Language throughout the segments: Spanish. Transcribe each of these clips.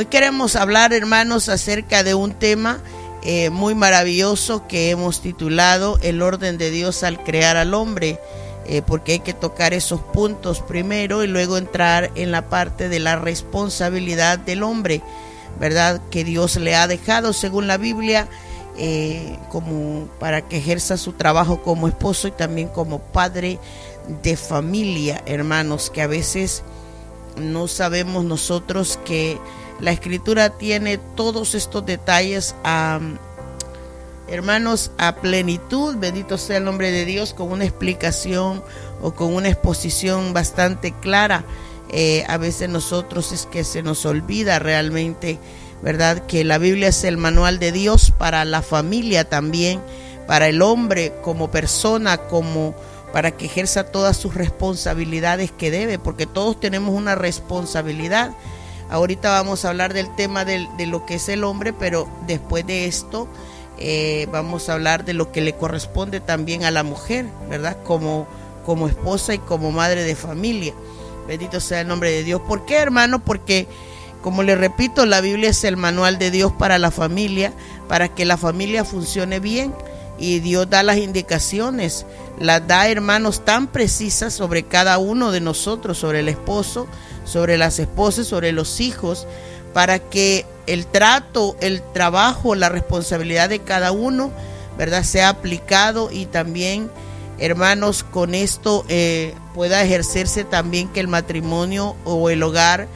Hoy queremos hablar, hermanos, acerca de un tema muy maravilloso que hemos titulado El orden de Dios al crear al hombre, porque hay que tocar esos puntos primero y luego entrar en la parte de la responsabilidad del hombre, ¿verdad? Que Dios le ha dejado según la Biblia, como para que ejerza su trabajo como esposo y también como padre de familia, hermanos, que a veces no sabemos nosotros que la Escritura tiene todos estos detalles, hermanos, a plenitud. Bendito sea el nombre de Dios, con una explicación o con una exposición bastante clara. A veces nosotros es que se nos olvida realmente, ¿verdad?, que la Biblia es el manual de Dios para la familia también, para el hombre como persona, como para que ejerza todas sus responsabilidades que debe, porque todos tenemos una responsabilidad. Ahorita vamos a hablar del tema de lo que es el hombre, pero después de esto vamos a hablar de lo que le corresponde también a la mujer, ¿verdad? Como esposa y como madre de familia. Bendito sea el nombre de Dios. ¿Por qué, hermano? Porque, como le repito, la Biblia es el manual de Dios para la familia, para que la familia funcione bien. Y Dios da las indicaciones, las da, hermanos, tan precisas sobre cada uno de nosotros, sobre el esposo, sobre las esposas, sobre los hijos, para que el trato, el trabajo, la responsabilidad de cada uno, ¿verdad?, sea aplicado y también, hermanos, con esto pueda ejercerse también que el matrimonio o el hogar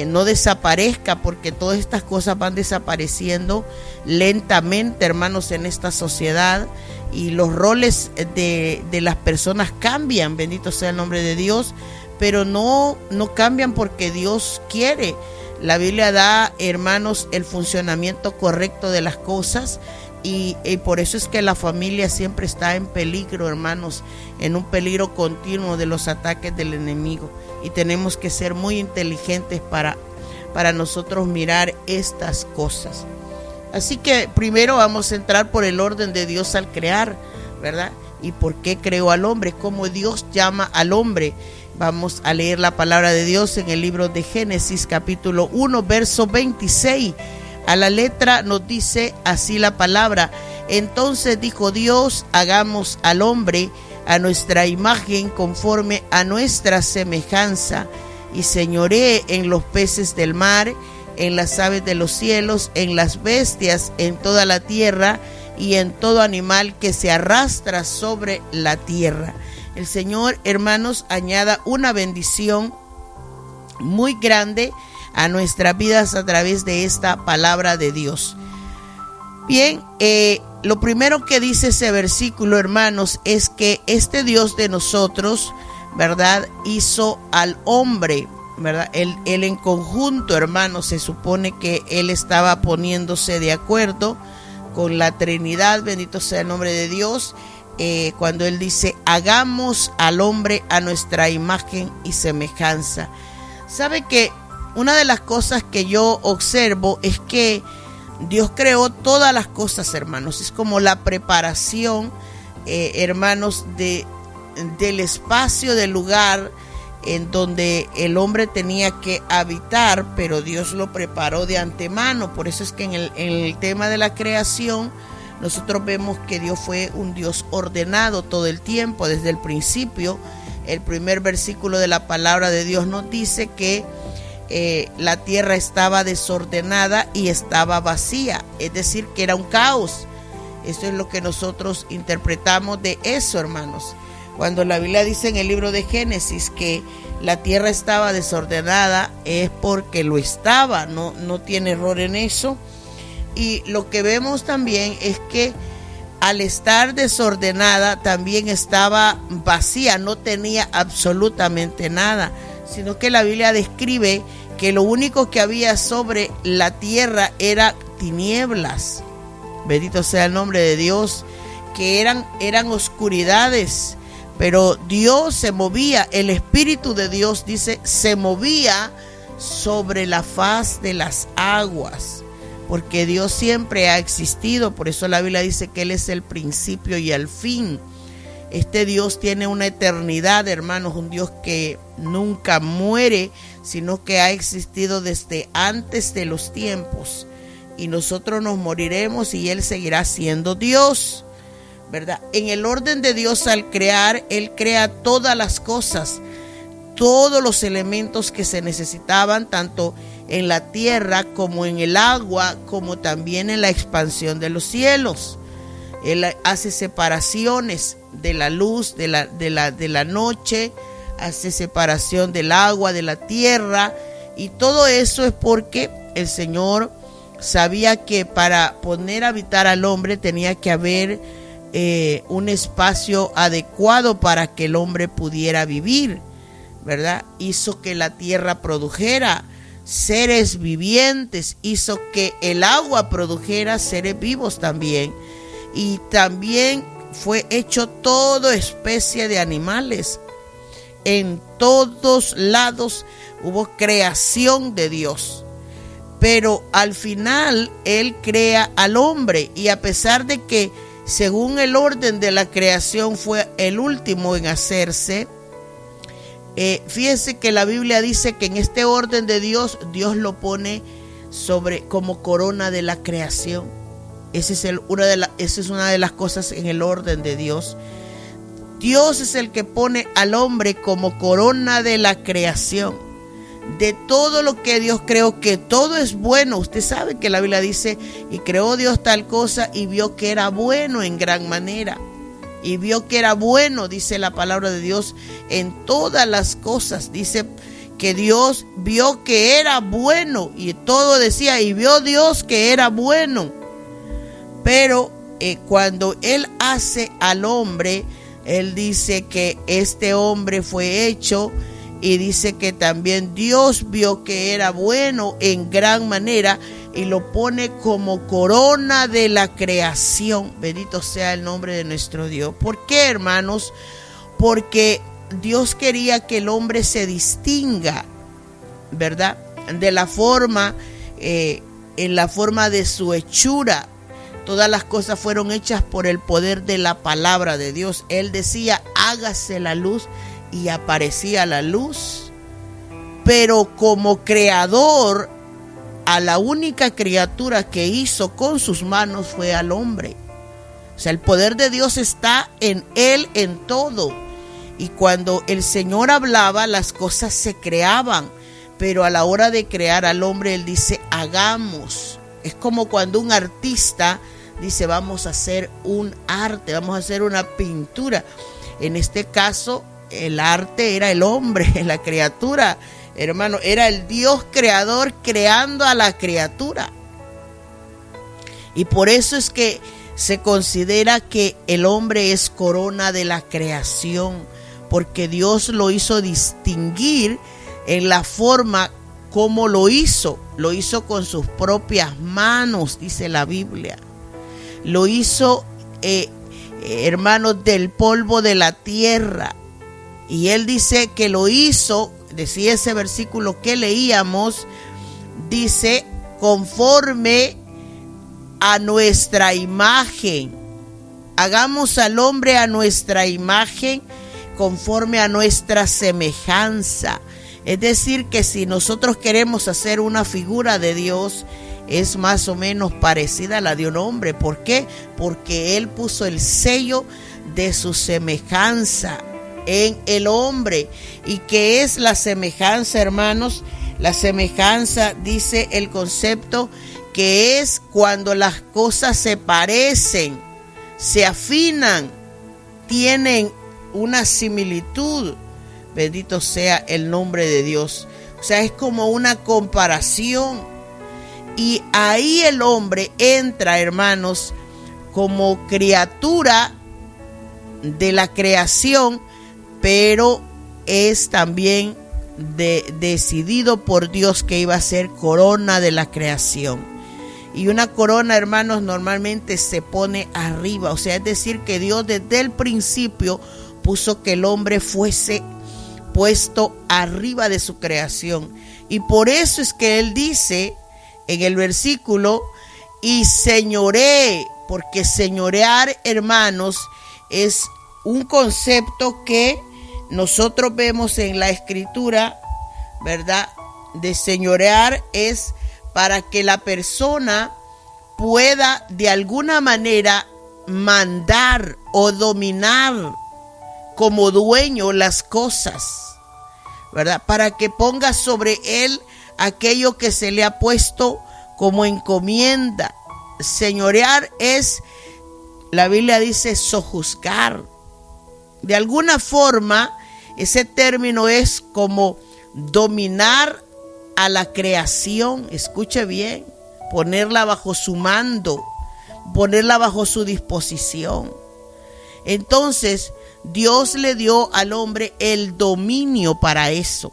no desaparezca, porque todas estas cosas van desapareciendo lentamente, hermanos, en esta sociedad, y los roles de las personas cambian, bendito sea el nombre de Dios, pero no cambian porque Dios quiere. La Biblia da, hermanos, el funcionamiento correcto de las cosas, y por eso es que la familia siempre está en peligro, hermanos, en un peligro continuo de los ataques del enemigo, y tenemos que ser muy inteligentes para nosotros mirar estas cosas. Así que primero vamos a entrar por el orden de Dios al crear, ¿verdad? Y por qué creó al hombre, cómo Dios llama al hombre. Vamos a leer la palabra de Dios en el libro de Génesis, capítulo 1, verso 26. A la letra nos dice así la palabra: entonces dijo Dios, hagamos al hombre a nuestra imagen, conforme a nuestra semejanza, y señoree en los peces del mar, en las aves de los cielos, en las bestias, en toda la tierra, y en todo animal que se arrastra sobre la tierra. El Señor, hermanos, añada una bendición muy grande a nuestras vidas a través de esta palabra de Dios. Bien, lo primero que dice ese versículo, hermanos, es que este Dios de nosotros, ¿verdad?, hizo al hombre, ¿verdad? Él en conjunto, hermanos, se supone que Él estaba poniéndose de acuerdo con la Trinidad, bendito sea el nombre de Dios, cuando Él dice, hagamos al hombre a nuestra imagen y semejanza. ¿Sabe que una de las cosas que yo observo es que Dios creó todas las cosas, hermanos? Es como la preparación, hermanos, del espacio, del lugar en donde el hombre tenía que habitar, pero Dios lo preparó de antemano. Por eso es que en el tema de la creación nosotros vemos que Dios fue un Dios ordenado todo el tiempo, desde el principio. El primer versículo de la palabra de Dios nos dice que la tierra estaba desordenada y estaba vacía, es decir, que era un caos. Eso es lo que nosotros interpretamos de eso, hermanos. Cuando la Biblia dice en el libro de Génesis que la tierra estaba desordenada, es porque lo estaba, no tiene error en eso. Y lo que vemos también es que al estar desordenada también estaba vacía, no tenía absolutamente nada, sino que la Biblia describe que lo único que había sobre la tierra era tinieblas. Bendito sea el nombre de Dios, que eran oscuridades. Pero Dios se movía, el Espíritu de Dios, dice, se movía sobre la faz de las aguas, porque Dios siempre ha existido. Por eso la Biblia dice que Él es el principio y el fin. Este Dios tiene una eternidad, hermanos, un Dios que nunca muere, sino que ha existido desde antes de los tiempos. Y nosotros nos moriremos y Él seguirá siendo Dios, ¿verdad? En el orden de Dios al crear, Él crea todas las cosas, todos los elementos que se necesitaban, tanto en la tierra como en el agua, como también en la expansión de los cielos. Él hace separaciones de la luz, de la noche, hace separación del agua, de la tierra, y todo eso es porque el Señor sabía que para poner a habitar al hombre tenía que haber un espacio adecuado para que el hombre pudiera vivir, ¿verdad? Hizo que la tierra produjera seres vivientes, hizo que el agua produjera seres vivos también, y también fue hecho toda especie de animales. En todos lados hubo creación de Dios, pero al final Él crea al hombre, y a pesar de que según el orden de la creación fue el último en hacerse, fíjense que la Biblia dice que en este orden de Dios, Dios lo pone sobre como corona de la creación. Esa es una de las cosas en el orden de Dios. Dios es el que pone al hombre como corona de la creación. De todo lo que Dios creó, que todo es bueno. Usted sabe que la Biblia dice, y creó Dios tal cosa y vio que era bueno en gran manera. Y vio que era bueno, dice la palabra de Dios, en todas las cosas. Dice que Dios vio que era bueno, y todo decía, y vio Dios que era bueno. Pero cuando Él hace al hombre, Él dice que este hombre fue hecho, y dice que también Dios vio que era bueno en gran manera, y lo pone como corona de la creación. Bendito sea el nombre de nuestro Dios. ¿Por qué, hermanos? Porque Dios quería que el hombre se distinga, ¿verdad? De la forma, en la forma de su hechura. Todas las cosas fueron hechas por el poder de la palabra de Dios. Él decía, hágase la luz, y aparecía la luz. Pero como creador, a la única criatura que hizo con sus manos fue al hombre. O sea, el poder de Dios está en Él en todo. Y cuando el Señor hablaba, las cosas se creaban. Pero a la hora de crear al hombre, Él dice, hagamos. Es como cuando un artista dice, vamos a hacer un arte, vamos a hacer una pintura. En este caso, el arte era el hombre, la criatura, hermano, era el Dios creador creando a la criatura. Y por eso es que se considera que el hombre es corona de la creación, porque Dios lo hizo distinguir en la forma como lo hizo con sus propias manos, dice la Biblia. Lo hizo, hermanos, del polvo de la tierra. Y Él dice que lo hizo, decía ese versículo que leíamos, dice, conforme a nuestra imagen. Hagamos al hombre a nuestra imagen, conforme a nuestra semejanza. Es decir, que si nosotros queremos hacer una figura de Dios, es más o menos parecida a la de un hombre. ¿Por qué? Porque Él puso el sello de su semejanza en el hombre. ¿Y qué es la semejanza, hermanos? La semejanza, dice el concepto, que es cuando las cosas se parecen, se afinan, tienen una similitud. Bendito sea el nombre de Dios. O sea, es como una comparación. Y ahí el hombre entra, hermanos, como criatura de la creación, pero es también decidido por Dios que iba a ser corona de la creación. Y una corona, hermanos, normalmente se pone arriba. O sea, es decir, que Dios desde el principio puso que el hombre fuese puesto arriba de su creación. Y por eso es que Él dice en el versículo, y señoré, porque señorear, hermanos, es un concepto que nosotros vemos en la Escritura, ¿verdad? De señorear es para que la persona pueda de alguna manera mandar o dominar como dueño las cosas, ¿verdad? Para que ponga sobre él aquello que se le ha puesto como encomienda. Señorear es, la Biblia dice, sojuzgar. De alguna forma, ese término es como dominar a la creación. Escuche bien, ponerla bajo su mando, ponerla bajo su disposición. Entonces, Dios le dio al hombre el dominio para eso.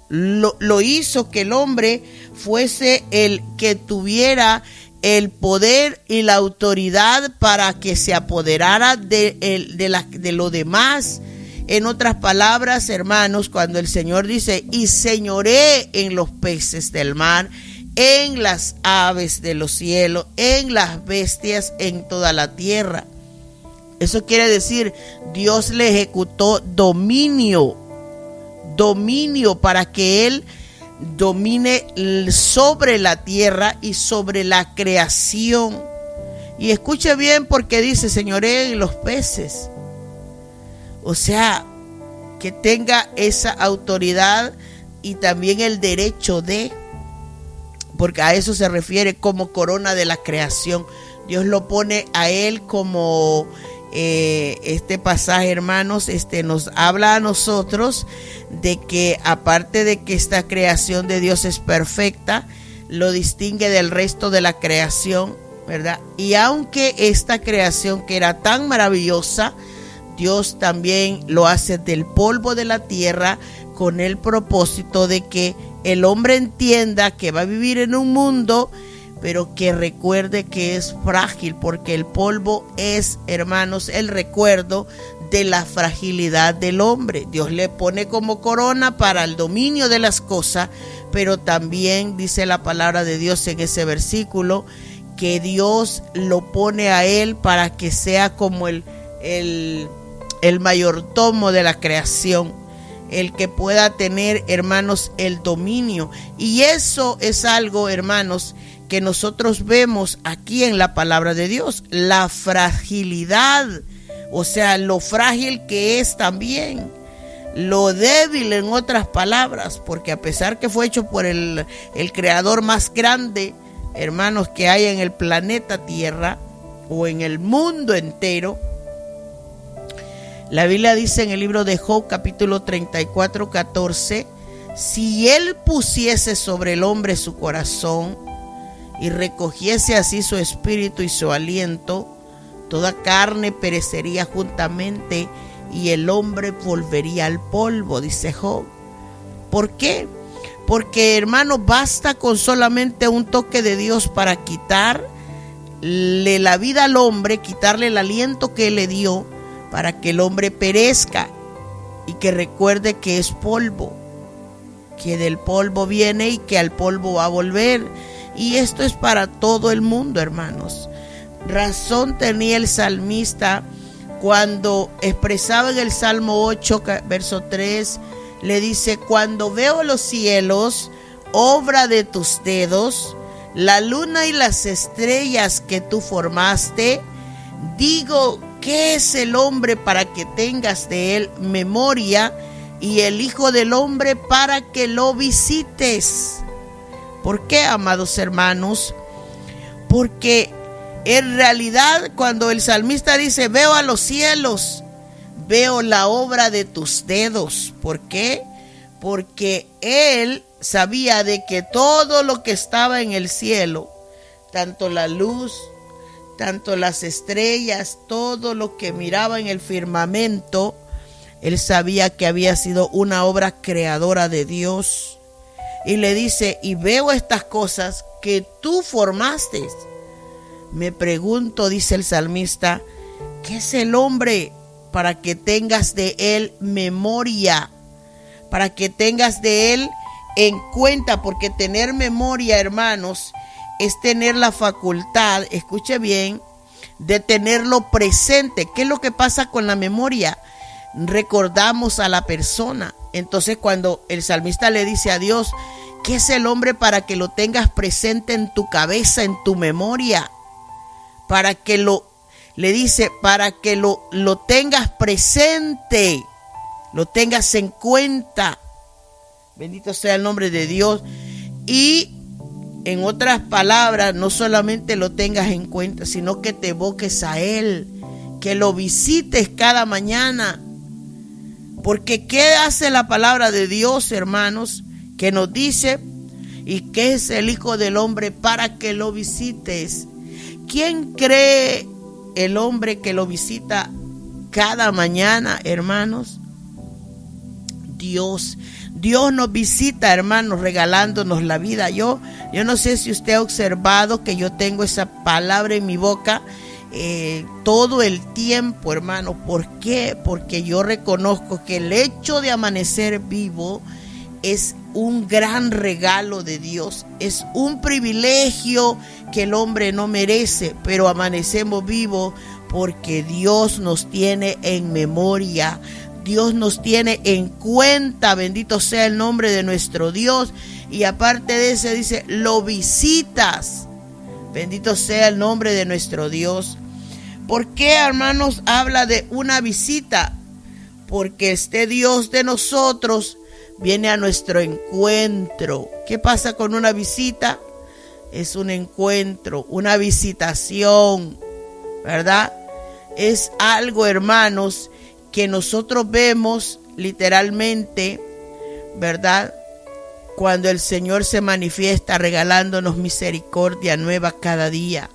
Lo hizo que el hombre fuese el que tuviera el poder y la autoridad para que se apoderara de lo demás. En otras palabras, hermanos, cuando el Señor dice, y señoré en los peces del mar, en las aves de los cielos, en las bestias, en toda la tierra. Eso quiere decir, Dios le ejecutó dominio para que Él domine sobre la tierra y sobre la creación. Y escuche bien, porque dice, señoré en los peces. O sea, que tenga esa autoridad y también el derecho de, porque a eso se refiere como corona de la creación. Dios lo pone a él como este pasaje, hermanos, nos habla a nosotros de que aparte de que esta creación de Dios es perfecta, lo distingue del resto de la creación, ¿verdad? Y aunque esta creación que era tan maravillosa, Dios también lo hace del polvo de la tierra con el propósito de que el hombre entienda que va a vivir en un mundo, pero que recuerde que es frágil, porque el polvo es, hermanos, el recuerdo de la fragilidad del hombre. Dios le pone como corona para el dominio de las cosas, pero también dice la palabra de Dios en ese versículo que Dios lo pone a él para que sea como el mayordomo de la creación, el que pueda tener, hermanos, el dominio. Y eso es algo, hermanos, que nosotros vemos aquí en la palabra de Dios, la fragilidad, o sea, lo frágil que es también, lo débil en otras palabras, porque a pesar que fue hecho por el creador más grande, hermanos, que hay en el planeta Tierra o en el mundo entero, la Biblia dice en el libro de Job, capítulo 34, 14, si él pusiese sobre el hombre su corazón y recogiese así su espíritu y su aliento, toda carne perecería juntamente y el hombre volvería al polvo, dice Job. ¿Por qué? Porque, hermano, basta con solamente un toque de Dios para quitarle la vida al hombre, quitarle el aliento que él le dio, para que el hombre perezca y que recuerde que es polvo, que del polvo viene y que al polvo va a volver. Y esto es para todo el mundo, hermanos. Razón tenía el salmista cuando expresaba en el Salmo 8, verso 3, le dice, cuando veo los cielos, obra de tus dedos, la luna y las estrellas que tú formaste, digo, ¿qué es el hombre para que tengas de él memoria y el hijo del hombre para que lo visites? ¿Por qué, amados hermanos? Porque en realidad cuando el salmista dice, veo a los cielos, veo la obra de tus dedos. ¿Por qué? Porque él sabía de que todo lo que estaba en el cielo, tanto la luz, tanto las estrellas, todo lo que miraba en el firmamento, él sabía que había sido una obra creadora de Dios. Y le dice, y veo estas cosas que tú formaste. Me pregunto, dice el salmista, ¿qué es el hombre para que tengas de él memoria? Para que tengas de él en cuenta, porque tener memoria, hermanos, es tener la facultad, escuche bien, de tenerlo presente. ¿Qué es lo que pasa con la memoria? Recordamos a la persona. Entonces cuando el salmista le dice a Dios, ¿qué es el hombre para que lo tengas presente en tu cabeza, en tu memoria? Para que lo tengas presente, lo tengas en cuenta. Bendito sea el nombre de Dios. Y en otras palabras, no solamente lo tengas en cuenta, sino que te evoques a Él, que lo visites cada mañana. Porque ¿qué hace la palabra de Dios, hermanos? Que nos dice, ¿y qué es el Hijo del Hombre para que lo visites? ¿Quién cree el hombre que lo visita cada mañana, hermanos? Dios. Dios nos visita, hermanos, regalándonos la vida. Yo no sé si usted ha observado que yo tengo esa palabra en mi boca todo el tiempo, hermano. ¿Por qué? Porque yo reconozco que el hecho de amanecer vivo es un gran regalo de Dios. Es un privilegio que el hombre no merece, pero amanecemos vivos porque Dios nos tiene en memoria. Dios nos tiene en cuenta, bendito sea el nombre de nuestro Dios. Y aparte de eso dice, lo visitas. Bendito sea el nombre de nuestro Dios. ¿Por qué, hermanos, habla de una visita? Porque este Dios de nosotros viene a nuestro encuentro. ¿Qué pasa con una visita? Es un encuentro, una visitación, ¿verdad? Es algo, hermanos, que nosotros vemos literalmente, ¿verdad? Cuando el Señor se manifiesta regalándonos misericordia nueva cada día.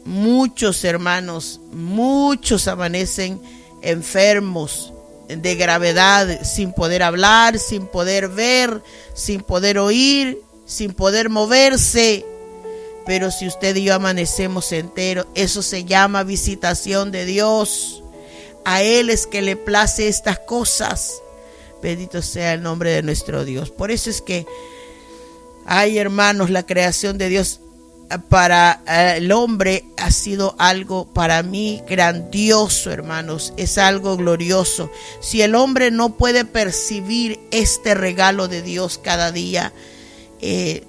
Muchos hermanos, muchos amanecen enfermos de gravedad, sin poder hablar, sin poder ver, sin poder oír, sin poder moverse. Pero si usted y yo amanecemos enteros, eso se llama visitación de Dios. A Él es que le place estas cosas. Bendito sea el nombre de nuestro Dios. Por eso es que, ay, hermanos, la creación de Dios para el hombre ha sido algo para mí grandioso, hermanos. Es algo glorioso. Si el hombre no puede percibir este regalo de Dios cada día,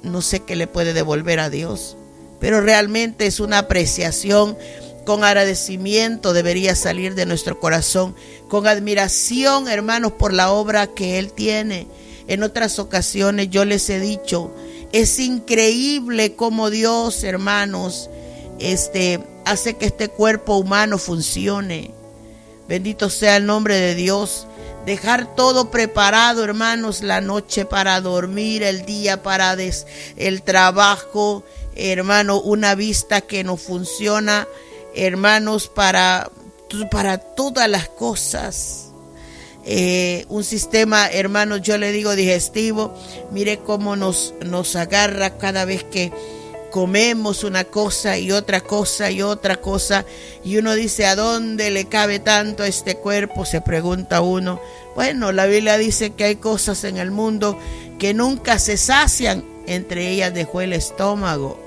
no sé qué le puede devolver a Dios. Pero realmente es una apreciación. Con agradecimiento debería salir de nuestro corazón. Con admiración, hermanos, por la obra que Él tiene. En otras ocasiones yo les he dicho, es increíble cómo Dios, hermanos, hace que este cuerpo humano funcione. Bendito sea el nombre de Dios. Dejar todo preparado, hermanos, la noche para dormir, el día para el trabajo, hermano, una vista que no funciona, hermanos, para todas las cosas. Un sistema, hermanos, yo le digo digestivo. Mire cómo nos agarra cada vez que comemos una cosa y otra cosa y otra cosa, y uno dice, ¿a dónde le cabe tanto a este cuerpo? Se pregunta uno. Bueno, la Biblia dice que hay cosas en el mundo que nunca se sacian, entre ellas dejó el estómago.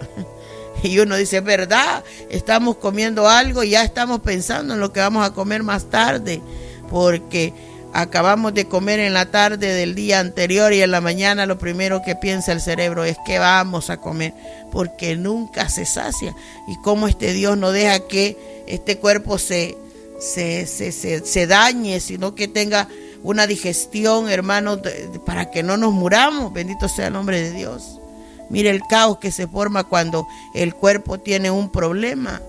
Y uno dice, ¿verdad? Estamos comiendo algo y ya estamos pensando en lo que vamos a comer más tarde, porque acabamos de comer en la tarde del día anterior y en la mañana lo primero que piensa el cerebro es que vamos a comer, porque nunca se sacia. Y cómo este Dios no deja que este cuerpo se dañe, sino que tenga una digestión, hermanos, para que no nos muramos. Bendito sea el nombre de Dios. Mire el caos que se forma cuando el cuerpo tiene un problema.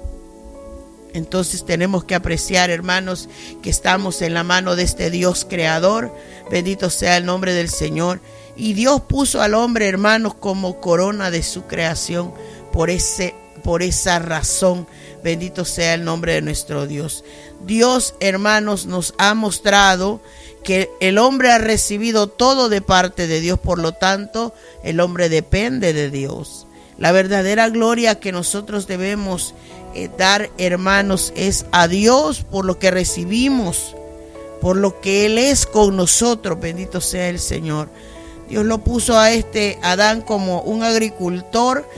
Entonces tenemos que apreciar, hermanos, que estamos en la mano de este Dios creador. Bendito sea el nombre del Señor. Y Dios puso al hombre, hermanos, como corona de su creación. Por esa razón, bendito sea el nombre de nuestro Dios. Dios, hermanos, nos ha mostrado que el hombre ha recibido todo de parte de Dios. Por lo tanto, el hombre depende de Dios. La verdadera gloria que nosotros debemos dar, hermanos, es a Dios por lo que recibimos, por lo que Él es con nosotros. Bendito sea el Señor. Dios lo puso a Adán como un agricultor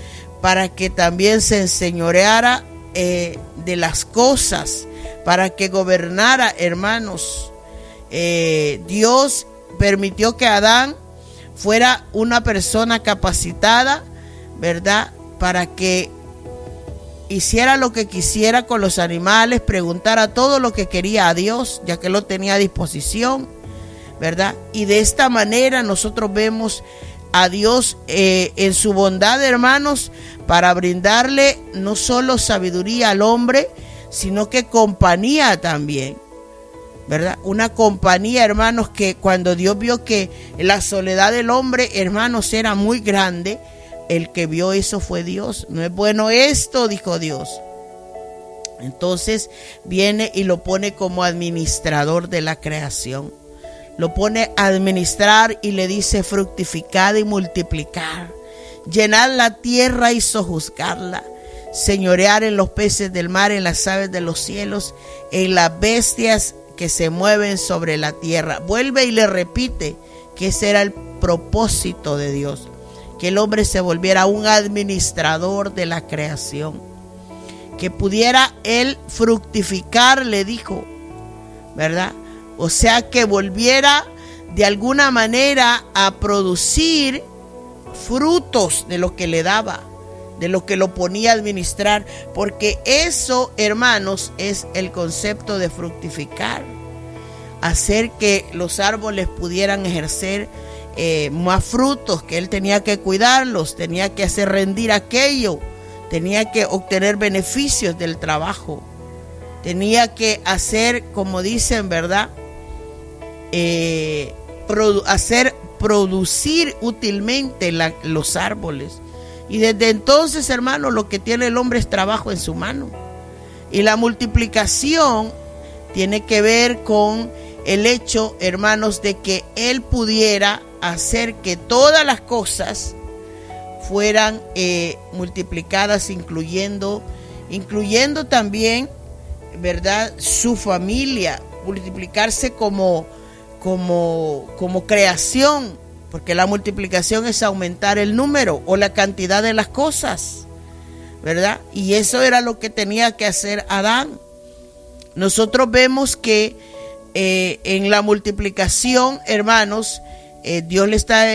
para que también se enseñoreara de las cosas, para que gobernara, hermanos. Dios permitió que Adán fuera una persona capacitada, ¿verdad?, para que hiciera lo que quisiera con los animales, preguntara todo lo que quería a Dios, ya que lo tenía a disposición, ¿verdad? Y de esta manera nosotros vemos a Dios en su bondad, hermanos, para brindarle no solo sabiduría al hombre, sino que compañía también, ¿verdad? Una compañía, hermanos, que cuando Dios vio que la soledad del hombre, hermanos, era muy grande, el que vio eso fue Dios. No es bueno esto, dijo Dios. Entonces viene y lo pone como administrador de la creación. Lo pone a administrar y le dice: fructificad y multiplicar, llenad la tierra y sojuzgarla, señorear en los peces del mar, en las aves de los cielos, en las bestias que se mueven sobre la tierra. Vuelve y le repite que ese era el propósito de Dios, que el hombre se volviera un administrador de la creación, que pudiera él fructificar, le dijo, ¿verdad? O sea, que volviera de alguna manera a producir frutos de lo que le daba, de lo que lo ponía a administrar, porque eso, hermanos, es el concepto de fructificar, hacer que los árboles pudieran ejercer más frutos, que él tenía que cuidarlos, tenía que hacer rendir aquello, tenía que obtener beneficios del trabajo, tenía que hacer, como dicen, ¿verdad?, hacer producir útilmente los árboles. Y desde entonces, hermano, lo que tiene el hombre es trabajo en su mano. Y la multiplicación tiene que ver con el hecho, hermanos, de que él pudiera hacer que todas las cosas fueran multiplicadas, incluyendo también, ¿verdad?, su familia, multiplicarse como creación, porque la multiplicación es aumentar el número o la cantidad de las cosas, ¿verdad? Y eso era lo que tenía que hacer Adán. Nosotros vemos que en la multiplicación, hermanos, Dios le está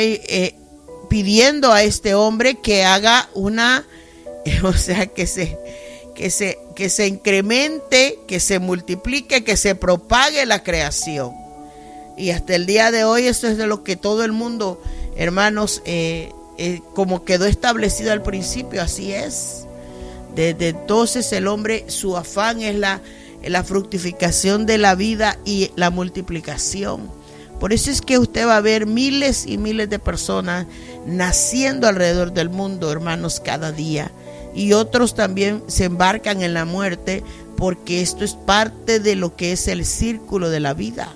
pidiendo a este hombre que haga una, o sea, que se incremente, que se multiplique, que se propague la creación. Y hasta el día de hoy eso es de lo que todo el mundo, hermanos, como quedó establecido al principio, así es. Desde entonces el hombre, su afán es la fructificación de la vida y la multiplicación. Por eso es que usted va a ver miles y miles de personas naciendo alrededor del mundo, hermanos, cada día. Y otros también se embarcan en la muerte, porque esto es parte de lo que es el círculo de la vida.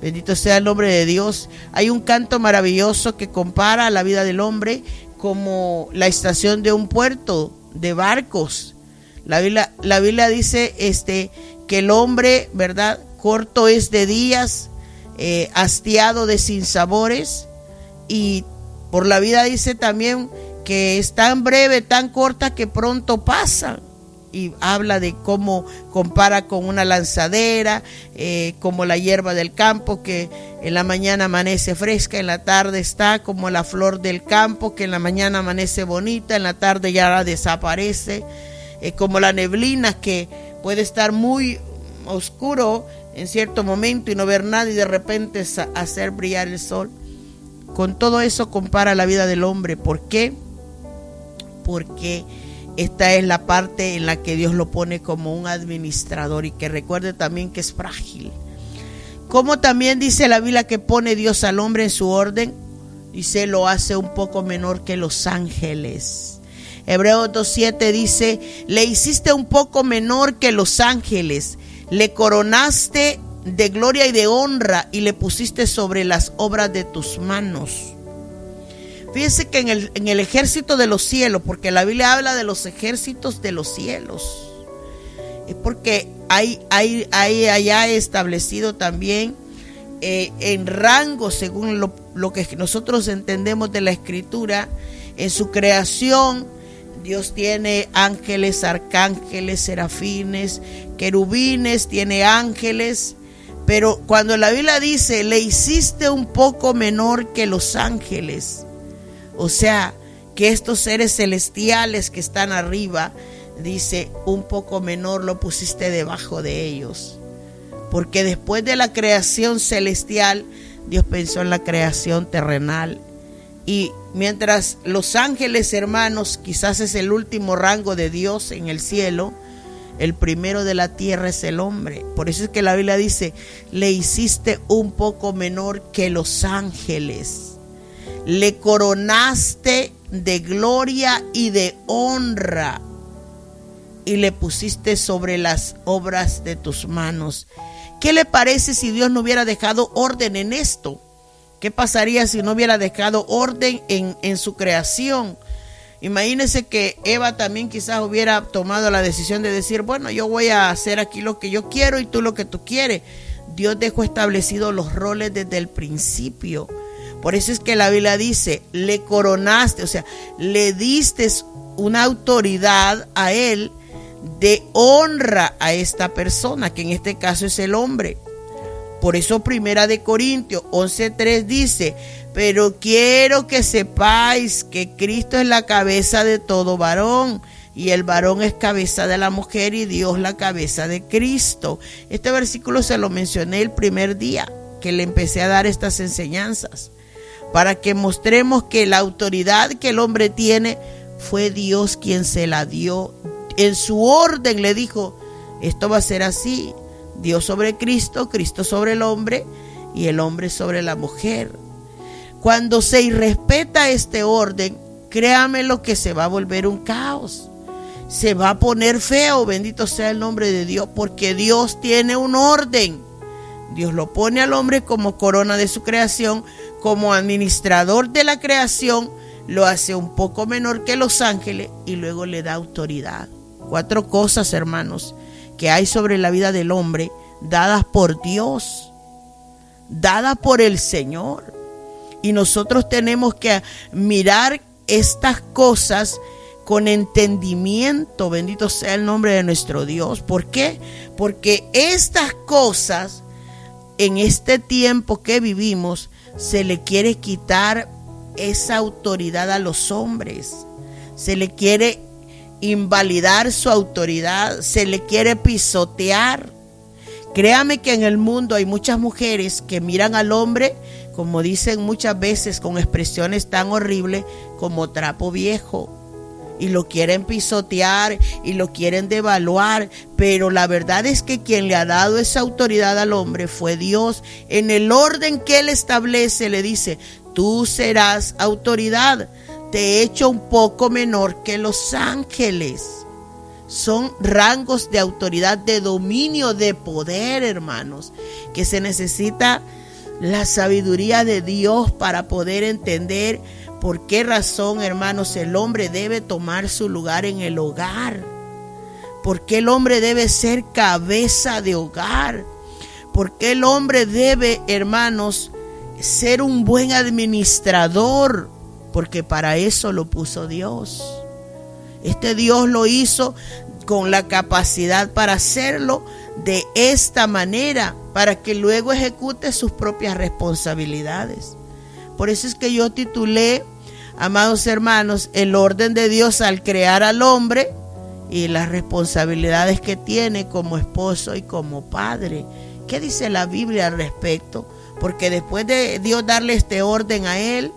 Bendito sea el nombre de Dios. Hay un canto maravilloso que compara la vida del hombre como la estación de un puerto de barcos. La Biblia dice que el hombre, ¿verdad?, corto es de días, hastiado de sinsabores, y por la vida dice también que es tan breve, tan corta, que pronto pasa. Y habla de cómo compara con una lanzadera, como la hierba del campo, que en la mañana amanece fresca, en la tarde está como la flor del campo, que en la mañana amanece bonita, en la tarde ya desaparece, como la neblina, que puede estar muy oscuro en cierto momento y no ver nada, y de repente hacer brillar el sol. Con todo eso compara la vida del hombre. ¿Por qué? Porque esta es la parte en la que Dios lo pone como un administrador, y que recuerde también que es frágil. Como también dice la Biblia que pone Dios al hombre en su orden, dice, lo hace un poco menor que los ángeles. Hebreos 2:7 dice, le hiciste un poco menor que los ángeles, le coronaste de gloria y de honra y le pusiste sobre las obras de tus manos. Fíjense que en el ejército de los cielos, porque la Biblia habla de los ejércitos de los cielos, es porque hay allá establecido también en rango, según lo que nosotros entendemos de la Escritura, en su creación, Dios tiene ángeles, arcángeles, serafines, querubines, tiene ángeles. Pero cuando la Biblia dice, le hiciste un poco menor que los ángeles, o sea, que estos seres celestiales que están arriba, dice, un poco menor lo pusiste debajo de ellos. Porque después de la creación celestial, Dios pensó en la creación terrenal. Y mientras los ángeles, hermanos, quizás es el último rango de Dios en el cielo, el primero de la tierra es el hombre. Por eso es que la Biblia dice, le hiciste un poco menor que los ángeles. Le coronaste de gloria y de honra y le pusiste sobre las obras de tus manos. ¿Qué le parece si Dios no hubiera dejado orden en esto? ¿Qué pasaría si no hubiera dejado orden en su creación? Imagínense que Eva también quizás hubiera tomado la decisión de decir, bueno, yo voy a hacer aquí lo que yo quiero y tú lo que tú quieres. Dios dejó establecidos los roles desde el principio. Por eso es que la Biblia dice, le coronaste, o sea, le diste una autoridad a él de honra a esta persona, que en este caso es el hombre. Por eso 1 Corintios 11:3 dice, pero quiero que sepáis que Cristo es la cabeza de todo varón, y el varón es cabeza de la mujer y Dios la cabeza de Cristo. Este versículo se lo mencioné el primer día que le empecé a dar estas enseñanzas, para que mostremos que la autoridad que el hombre tiene fue Dios quien se la dio. En su orden le dijo, esto va a ser así. Dios sobre Cristo, Cristo sobre el hombre y el hombre sobre la mujer. Cuando se irrespeta este orden, créame lo que se va a volver un caos. Se va a poner feo, bendito sea el nombre de Dios, porque Dios tiene un orden. Dios lo pone al hombre como corona de su creación, como administrador de la creación, lo hace un poco menor que los ángeles y luego le da autoridad. 4 cosas, hermanos, que hay sobre la vida del hombre, dadas por Dios, dadas por el Señor. Y nosotros tenemos que mirar estas cosas con entendimiento, bendito sea el nombre de nuestro Dios. ¿Por qué? Porque estas cosas, en este tiempo que vivimos, se le quiere quitar esa autoridad a los hombres. Se le quiere invalidar su autoridad, se le quiere pisotear. Créame que en el mundo hay muchas mujeres que miran al hombre, como dicen muchas veces con expresiones tan horribles, como trapo viejo, y lo quieren pisotear y lo quieren devaluar. Pero la verdad es que quien le ha dado esa autoridad al hombre fue Dios. En el orden que él establece le dice, tú serás autoridad. Te he hecho un poco menor que los ángeles. Son rangos de autoridad, de dominio, de poder, hermanos, que se necesita la sabiduría de Dios para poder entender por qué razón, hermanos, el hombre debe tomar su lugar en el hogar. ¿Por qué el hombre debe ser cabeza de hogar? ¿Por qué el hombre debe, hermanos, ser un buen administrador? Porque para eso lo puso Dios. Este Dios lo hizo con la capacidad para hacerlo de esta manera, para que luego ejecute sus propias responsabilidades. Por eso es que yo titulé, amados hermanos, el orden de Dios al crear al hombre y las responsabilidades que tiene como esposo y como padre. ¿Qué dice la Biblia al respecto? Porque después de Dios darle este orden a él,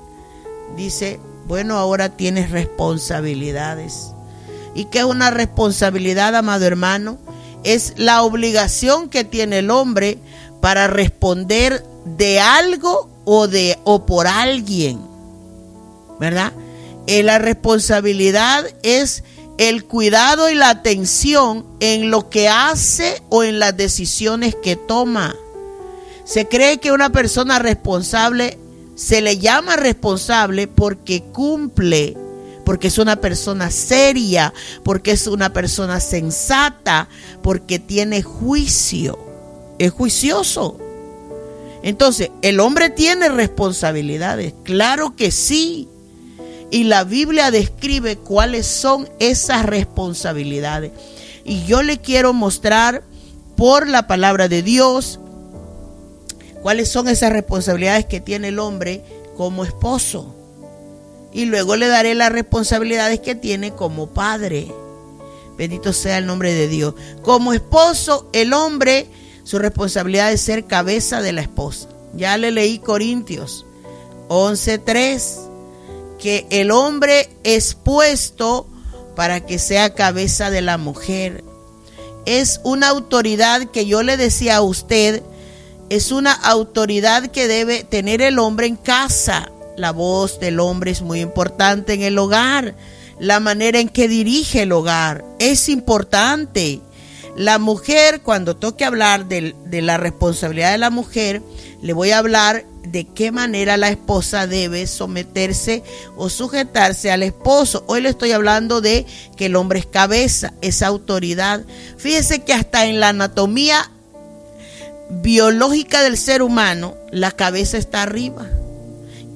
dice, bueno, ahora tienes responsabilidades. ¿Y qué es una responsabilidad, amado hermano? Es la obligación que tiene el hombre para responder de algo o por alguien, ¿verdad? La responsabilidad es el cuidado y la atención en lo que hace o en las decisiones que toma. Se cree que una persona responsable se le llama responsable porque cumple, porque es una persona seria, porque es una persona sensata, porque tiene juicio, es juicioso. Entonces, ¿el hombre tiene responsabilidades? Claro que sí. Y la Biblia describe cuáles son esas responsabilidades. Y yo le quiero mostrar por la palabra de Dios cuáles son esas responsabilidades que tiene el hombre como esposo. Y luego le daré las responsabilidades que tiene como padre. Bendito sea el nombre de Dios. Como esposo, el hombre, su responsabilidad es ser cabeza de la esposa. Ya le leí Corintios 11:3, que el hombre es puesto para que sea cabeza de la mujer. Es una autoridad que yo le decía a usted, es una autoridad que debe tener el hombre en casa. La voz del hombre es muy importante en el hogar. La manera en que dirige el hogar es importante. La mujer, cuando toque hablar de la responsabilidad de la mujer, le voy a hablar de qué manera la esposa debe someterse o sujetarse al esposo. Hoy le estoy hablando de que el hombre es cabeza, es autoridad. Fíjese que hasta en la anatomía biológica del ser humano, la cabeza está arriba.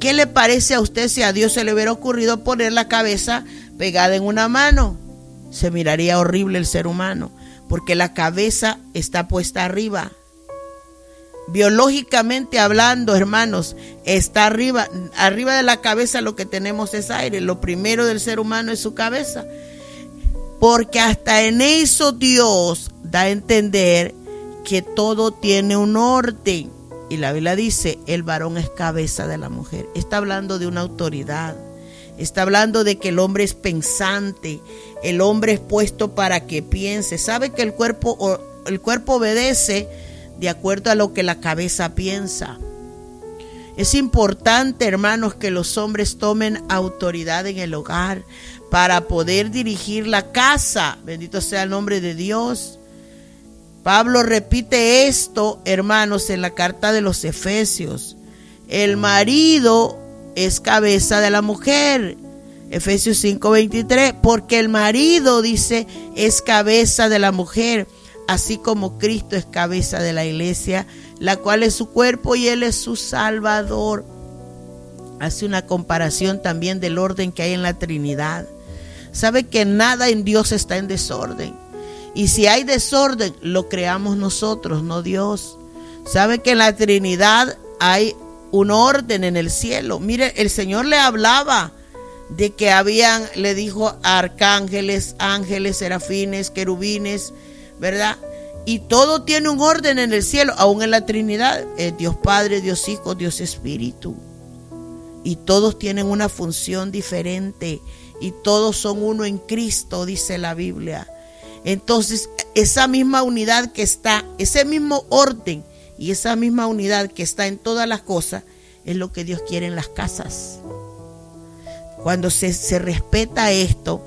¿Qué le parece a usted si a Dios se le hubiera ocurrido poner la cabeza pegada en una mano? Se miraría horrible el ser humano, porque la cabeza está puesta arriba. Biológicamente hablando, hermanos, está arriba. Arriba de la cabeza lo que tenemos es aire. Lo primero del ser humano es su cabeza. Porque hasta en eso Dios da a entender que todo tiene un orden. Y la Biblia dice, el varón es cabeza de la mujer. Está hablando de una autoridad. Está hablando de que el hombre es pensante. El hombre es puesto para que piense. Sabe que el cuerpo obedece de acuerdo a lo que la cabeza piensa. Es importante, hermanos, que los hombres tomen autoridad en el hogar para poder dirigir la casa. Bendito sea el nombre de Dios. Pablo repite esto, hermanos, en la carta de los Efesios. El marido es cabeza de la mujer. Efesios 5:23, porque el marido, dice, es cabeza de la mujer, así como Cristo es cabeza de la iglesia, la cual es su cuerpo y Él es su Salvador. Hace una comparación también del orden que hay en la Trinidad. Sabe que nada en Dios está en desorden. Y si hay desorden, lo creamos nosotros, no Dios. Sabe que en la Trinidad hay un orden en el cielo. Mire, el Señor le hablaba de que le dijo arcángeles, ángeles, serafines, querubines, ¿verdad? Y todo tiene un orden en el cielo, aún en la Trinidad. Dios Padre, Dios Hijo, Dios Espíritu. Y todos tienen una función diferente. Y todos son uno en Cristo, dice la Biblia. Entonces, esa misma unidad que está, ese mismo orden y esa misma unidad que está en todas las cosas, es lo que Dios quiere en las casas. Cuando se respeta esto,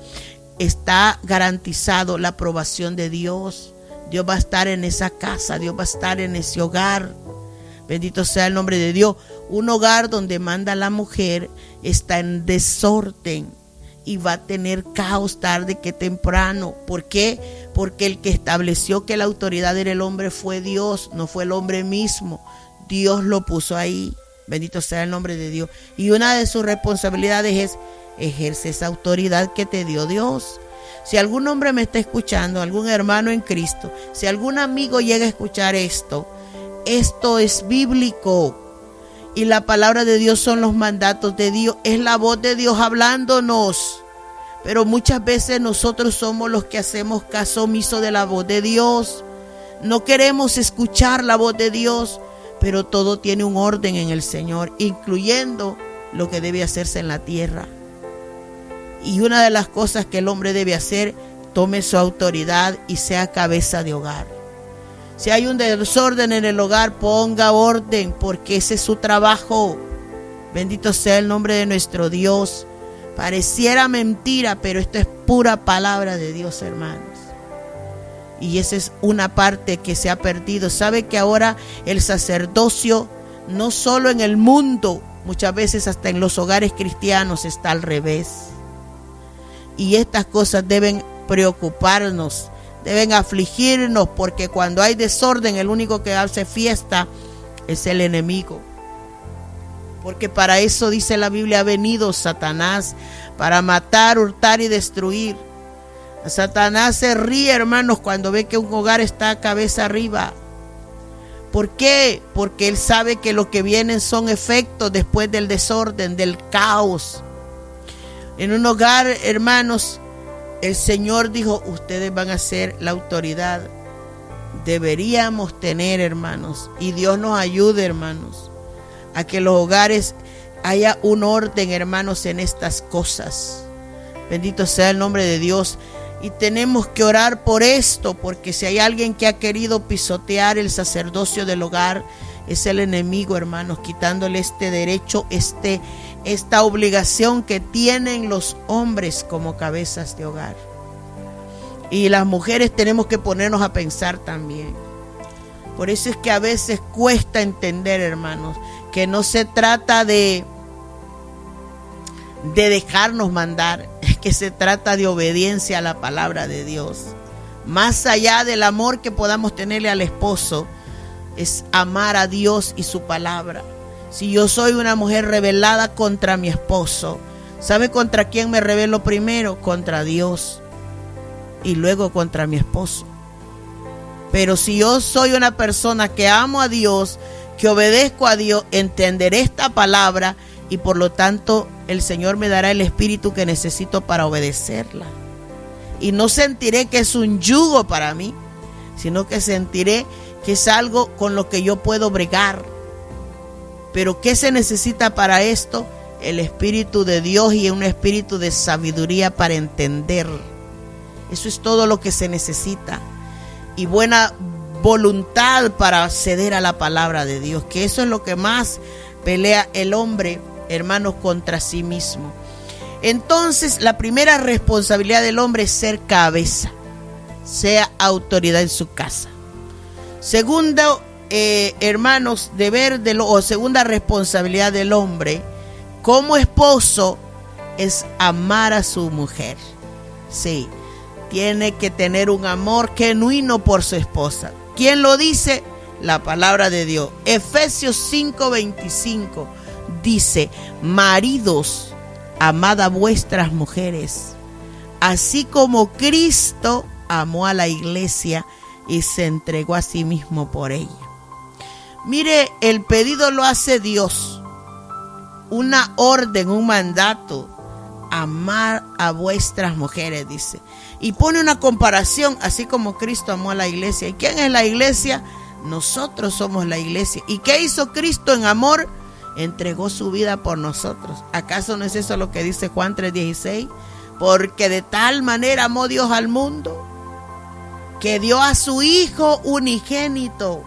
está garantizado la aprobación de Dios. Dios va a estar en esa casa, Dios va a estar en ese hogar. Bendito sea el nombre de Dios. Un hogar donde manda la mujer está en desorden y va a tener caos tarde que temprano. ¿Por qué? Porque el que estableció que la autoridad era el hombre fue Dios, no fue el hombre mismo. Dios lo puso ahí. Bendito sea el nombre de Dios. Y una de sus responsabilidades es ejerce esa autoridad que te dio Dios. Si algún hombre me está escuchando, algún hermano en Cristo, si algún amigo llega a escuchar esto es bíblico. Y la palabra de Dios son los mandatos de Dios. Es la voz de Dios hablándonos. Pero muchas veces nosotros somos los que hacemos caso omiso de la voz de Dios. No queremos escuchar la voz de Dios. Pero todo tiene un orden en el Señor, incluyendo lo que debe hacerse en la tierra. Y una de las cosas que el hombre debe hacer, tome su autoridad y sea cabeza de hogar. Si hay un desorden en el hogar, ponga orden, porque ese es su trabajo. Bendito sea el nombre de nuestro Dios. Pareciera mentira, pero esto es pura palabra de Dios, hermanos. Y esa es una parte que se ha perdido. Sabe que ahora el sacerdocio, no solo en el mundo, muchas veces hasta en los hogares cristianos está al revés. Y estas cosas deben preocuparnos, deben afligirnos, porque cuando hay desorden, el único que hace fiesta es el enemigo. Porque para eso dice la Biblia ha venido Satanás, para matar, hurtar y destruir. Satanás se ríe, hermanos, cuando ve que un hogar está cabeza arriba. ¿Por qué? Porque él sabe que lo que vienen son efectos después del desorden, del caos. En un hogar, hermanos, el Señor dijo, ustedes van a ser la autoridad. Deberíamos tener, hermanos, y Dios nos ayude, hermanos, a que los hogares haya un orden, hermanos, en estas cosas. Bendito sea el nombre de Dios. Y tenemos que orar por esto, porque si hay alguien que ha querido pisotear el sacerdocio del hogar, es el enemigo, hermanos, quitándole este derecho, esta obligación que tienen los hombres como cabezas de hogar. Y las mujeres tenemos que ponernos a pensar también. Por eso es que a veces cuesta entender, hermanos, que no se trata de dejarnos mandar, es que se trata de obediencia a la palabra de Dios. Más allá del amor que podamos tenerle al esposo, es amar a Dios y su palabra. Si yo soy una mujer rebelada contra mi esposo, ¿sabe contra quién me rebelo primero? Contra Dios y luego contra mi esposo. Pero si yo soy una persona que amo a Dios, que obedezco a Dios, entenderé esta palabra y por lo tanto el Señor me dará el espíritu que necesito para obedecerla. Y no sentiré que es un yugo para mí, sino que sentiré que es algo con lo que yo puedo bregar. Pero ¿qué se necesita para esto? El Espíritu de Dios y un espíritu de sabiduría para entender. Eso es todo lo que se necesita. Y buena voluntad para ceder a la palabra de Dios, que eso es lo que más pelea el hombre, hermanos, contra sí mismo. Entonces, la primera responsabilidad del hombre es ser cabeza, sea autoridad en su casa. Segundo, hermanos, segunda responsabilidad del hombre como esposo es amar a su mujer. Sí, tiene que tener un amor genuino por su esposa. ¿Quién lo dice? La palabra de Dios. Efesios 5:25 dice: maridos, amad a vuestras mujeres, así como Cristo amó a la iglesia y se entregó a sí mismo por ella. Mire, el pedido lo hace Dios, una orden, un mandato: amar a vuestras mujeres, dice. Y pone una comparación, así como Cristo amó a la iglesia. ¿Y quién es la iglesia? Nosotros somos la iglesia. ¿Y qué hizo Cristo en amor? Entregó su vida por nosotros. ¿Acaso no es eso lo que dice Juan 3:16? Porque de tal manera amó Dios al mundo, que dio a su Hijo unigénito,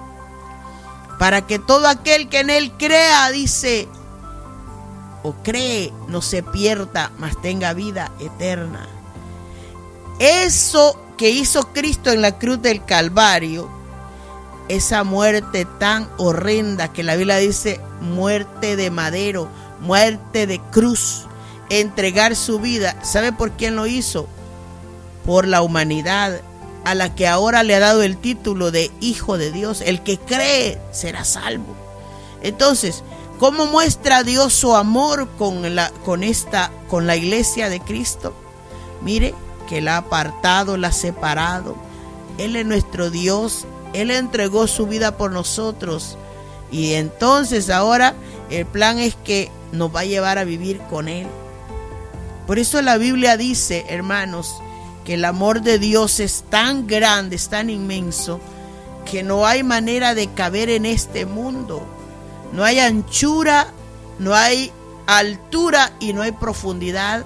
para que todo aquel que en él crea, dice, o cree, no se pierda, mas tenga vida eterna. Eso que hizo Cristo en la cruz del Calvario, esa muerte tan horrenda que la Biblia dice, muerte de madero, muerte de cruz, entregar su vida. ¿Sabe por quién lo hizo? Por la humanidad, a la que ahora le ha dado el título de Hijo de Dios. El que cree será salvo. Entonces, ¿cómo muestra Dios su amor con la iglesia de Cristo? Mire, que la ha apartado, la ha separado. Él es nuestro Dios. Él entregó su vida por nosotros. Y entonces ahora el plan es que nos va a llevar a vivir con Él. Por eso la Biblia dice, hermanos, que el amor de Dios es tan grande, es tan inmenso, que no hay manera de caber en este mundo. No hay anchura, no hay altura y no hay profundidad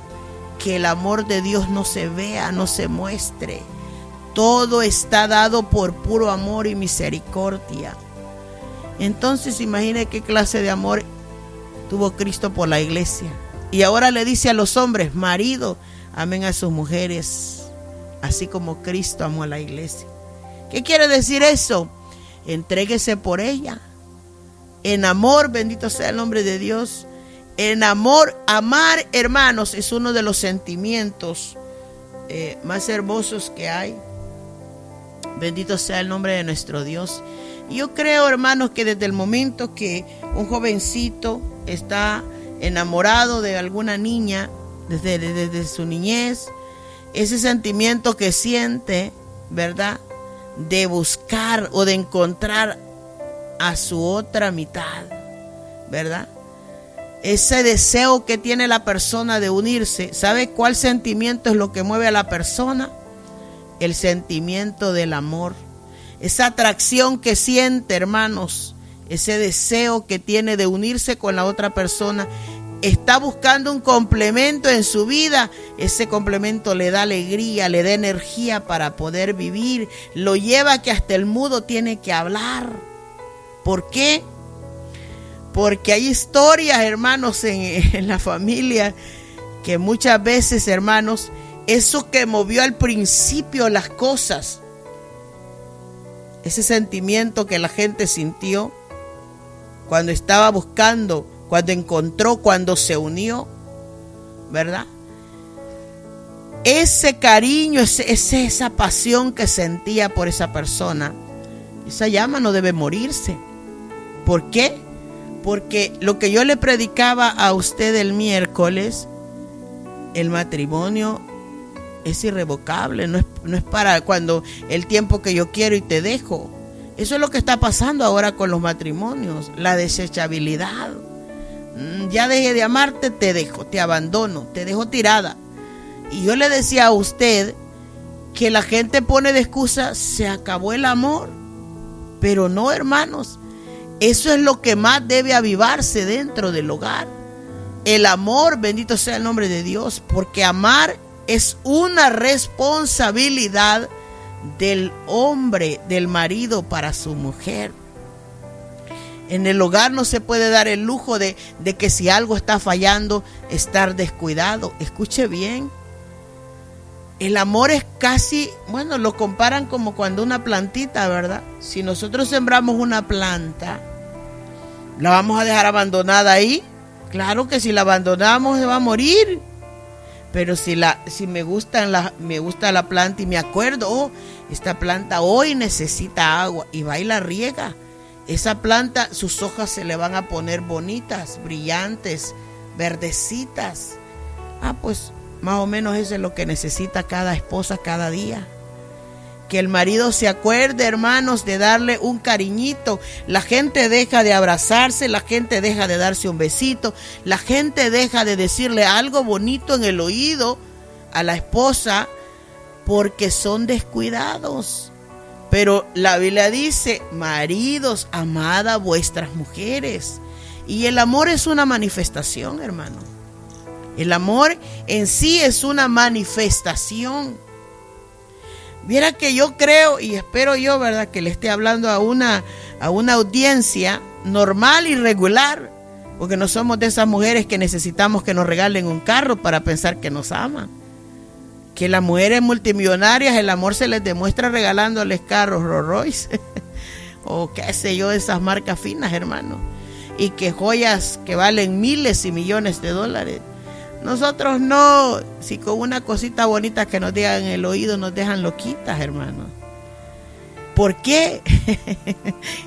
que el amor de Dios no se vea, no se muestre. Todo está dado por puro amor y misericordia. Entonces imagine qué clase de amor tuvo Cristo por la iglesia. Y ahora le dice a los hombres: marido, amen a sus mujeres, así como Cristo amó a la iglesia. ¿Qué quiere decir eso? Entréguese por ella. En amor, bendito sea el nombre de Dios. En amor, amar, hermanos, es uno de los sentimientos más hermosos que hay. Bendito sea el nombre de nuestro Dios. Y yo creo, hermanos, que desde el momento que un jovencito está enamorado de alguna niña, desde su niñez, ese sentimiento que siente, ¿verdad?, de buscar o de encontrar a su otra mitad, ¿verdad? Ese deseo que tiene la persona de unirse. ¿Sabe cuál sentimiento es lo que mueve a la persona? El sentimiento del amor. Esa atracción que siente, hermanos, ese deseo que tiene de unirse con la otra persona. Está buscando un complemento en su vida. Ese complemento le da alegría, le da energía para poder vivir. Lo lleva a que hasta el mudo tiene que hablar. ¿Por qué? Porque hay historias, hermanos, en la familia, que muchas veces, hermanos, eso que movió al principio las cosas, ese sentimiento que la gente sintió cuando estaba buscando, cuando encontró, cuando se unió, ¿verdad? Ese cariño, esa pasión que sentía por esa persona, esa llama no debe morirse. ¿Por qué? Porque lo que yo le predicaba a usted el miércoles, el matrimonio es irrevocable, no es para cuando el tiempo que yo quiero y te dejo. Eso es lo que está pasando ahora con los matrimonios, la desechabilidad. Ya dejé de amarte, te dejo, te abandono, te dejo tirada. Y yo le decía a usted que la gente pone de excusa, se acabó el amor. Pero no, hermanos, eso es lo que más debe avivarse dentro del hogar. El amor, bendito sea el nombre de Dios, porque amar es una responsabilidad del hombre, del marido para su mujer. En el hogar no se puede dar el lujo de que si algo está fallando, estar descuidado. Escuche bien. El amor es casi, bueno, lo comparan como cuando una plantita, ¿verdad? Si nosotros sembramos una planta, ¿la vamos a dejar abandonada ahí? Claro que si la abandonamos se va a morir. Pero si me gusta la planta y me acuerdo, esta planta hoy necesita agua, y va y la riega, esa planta, sus hojas se le van a poner bonitas, brillantes, verdecitas. Pues más o menos eso es lo que necesita cada esposa cada día. Que el marido se acuerde, hermanos, de darle un cariñito. La gente deja de abrazarse, la gente deja de darse un besito, la gente deja de decirle algo bonito en el oído a la esposa porque son descuidados. Pero la Biblia dice, maridos, amad a vuestras mujeres. Y el amor es una manifestación, hermano. El amor en sí es una manifestación. Viera que yo creo y espero yo, ¿verdad?, que le esté hablando a una audiencia normal y regular, porque no somos de esas mujeres que necesitamos que nos regalen un carro para pensar que nos aman. Que las mujeres multimillonarias el amor se les demuestra regalándoles carros Rolls Royce o qué sé yo, esas marcas finas, hermano, y que joyas que valen miles y millones de dólares. Nosotros no, si con una cosita bonita que nos digan en el oído nos dejan loquitas, hermano. ¿Por qué?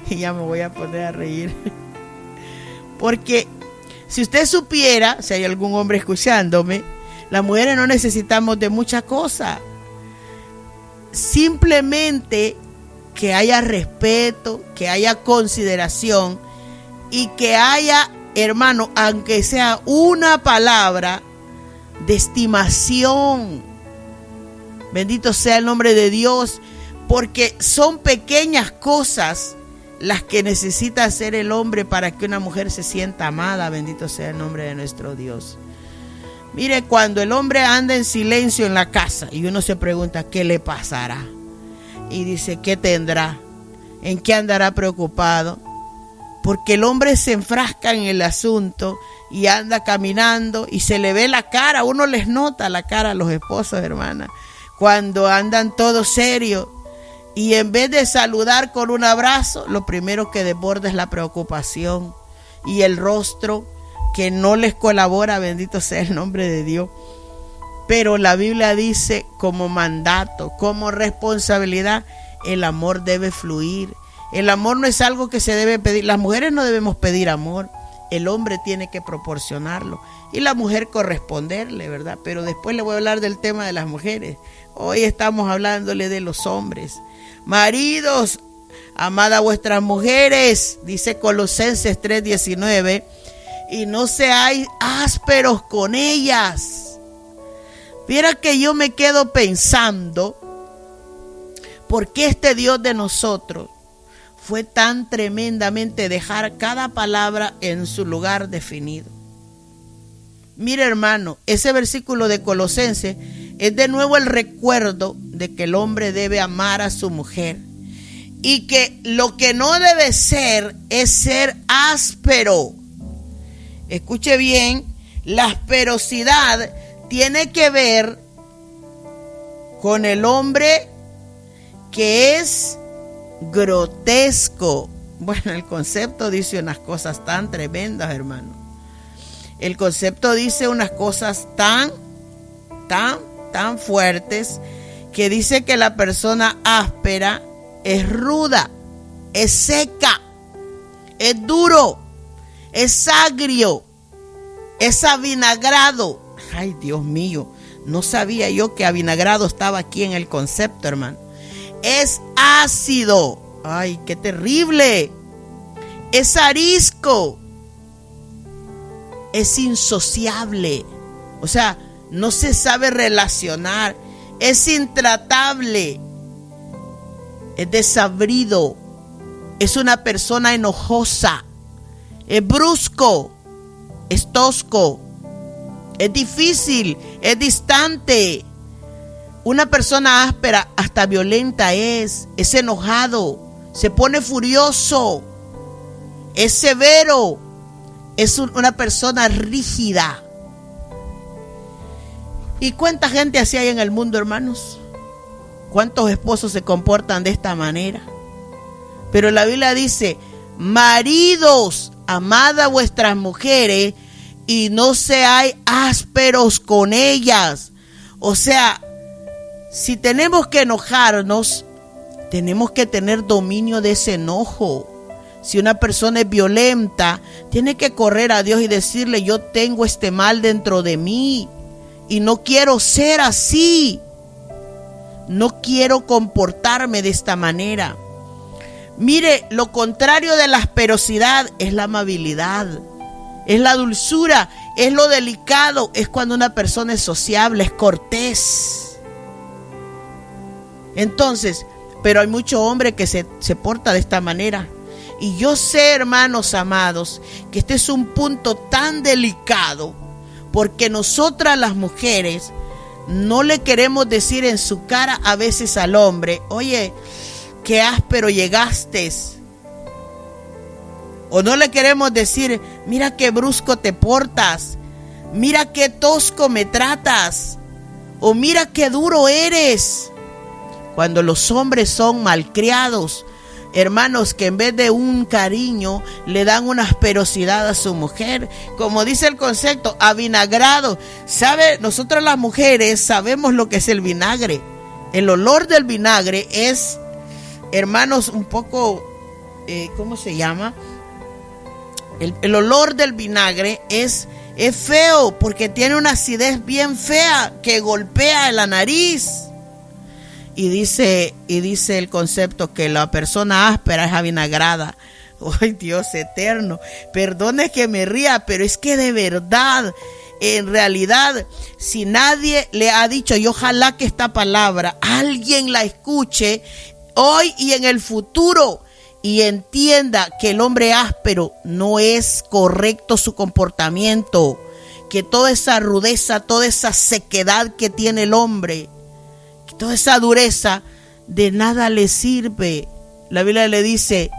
Y ya me voy a poner a reír. Porque si usted supiera, si hay algún hombre escuchándome, las mujeres no necesitamos de mucha cosa. Simplemente que haya respeto, que haya consideración y que haya, hermano, aunque sea una palabra de estimación. Bendito sea el nombre de Dios, porque son pequeñas cosas las que necesita hacer el hombre para que una mujer se sienta amada. Bendito sea el nombre de nuestro Dios. Mire, cuando el hombre anda en silencio en la casa y uno se pregunta ¿qué le pasará? Y dice, ¿qué tendrá? ¿En qué andará preocupado? Porque el hombre se enfrasca en el asunto y anda caminando y se le ve la cara. Uno les nota la cara a los esposos, hermana, cuando andan todos serios. Y en vez de saludar con un abrazo, lo primero que desborda es la preocupación y el rostro que no les colabora, bendito sea el nombre de Dios. Pero la Biblia dice como mandato, como responsabilidad, el amor debe fluir, El amor no es algo que se debe pedir. Las mujeres no debemos pedir amor. El hombre tiene que proporcionarlo y la mujer corresponderle, ¿verdad? Pero después le voy a hablar del tema de las mujeres. Hoy estamos hablándole de los hombres. Maridos, amad a vuestras mujeres, dice Colosenses 3:19, y no seáis ásperos con ellas. Mira que yo me quedo pensando, ¿por qué este Dios de nosotros fue tan tremendamente dejar cada palabra en su lugar definido? Mire, hermano, ese versículo de Colosenses es de nuevo el recuerdo de que el hombre debe amar a su mujer y que lo que no debe ser es ser áspero. Escuche bien, la asperosidad tiene que ver con el hombre que es grotesco. Bueno, el concepto dice unas cosas tan tremendas, hermano. El concepto dice unas cosas tan fuertes, que dice que la persona áspera es ruda, es seca, es duro, es agrio, es avinagrado. Ay, Dios mío, no sabía yo que avinagrado estaba aquí en el concepto, hermano. Es ácido. Ay, qué terrible. Es arisco. Es insociable. O sea, no se sabe relacionar. Es intratable. Es desabrido. Es una persona enojosa. Es brusco. Es tosco. Es difícil. Es distante. Una persona áspera, hasta violenta es enojado, se pone furioso, es severo, es una persona rígida. ¿Y cuánta gente así hay en el mundo, hermanos? ¿Cuántos esposos se comportan de esta manera? Pero la Biblia dice, maridos, amad a vuestras mujeres y no seáis ásperos con ellas. O sea, si tenemos que enojarnos, tenemos que tener dominio de ese enojo. Si una persona es violenta, tiene que correr a Dios y decirle, yo tengo este mal dentro de mí y no quiero ser así. No quiero comportarme de esta manera. Mire, lo contrario de la asperosidad es la amabilidad, es la dulzura, es lo delicado, es cuando una persona es sociable, es cortés. Entonces, pero hay mucho hombre que se porta de esta manera. Y yo sé, hermanos amados, que este es un punto tan delicado, porque nosotras las mujeres no le queremos decir en su cara a veces al hombre, oye, qué áspero llegaste. O no le queremos decir, mira qué brusco te portas, mira qué tosco me tratas, o mira qué duro eres. Cuando los hombres son malcriados, hermanos, que en vez de un cariño le dan una asperosidad a su mujer, como dice el concepto, avinagrado. ¿Sabe? Nosotras las mujeres sabemos lo que es el vinagre. El olor del vinagre es, hermanos, un poco, ¿cómo se llama? El olor del vinagre es feo porque tiene una acidez bien fea que golpea en la nariz. Y dice el concepto que la persona áspera es avinagrada. ¡Ay, Dios eterno! Perdone que me ría, pero es que de verdad, en realidad, si nadie le ha dicho, y ojalá que esta palabra alguien la escuche hoy y en el futuro y entienda que el hombre áspero no es correcto su comportamiento, que toda esa rudeza, toda esa sequedad que tiene el hombre, toda esa dureza, de nada le sirve. La Biblia le dice,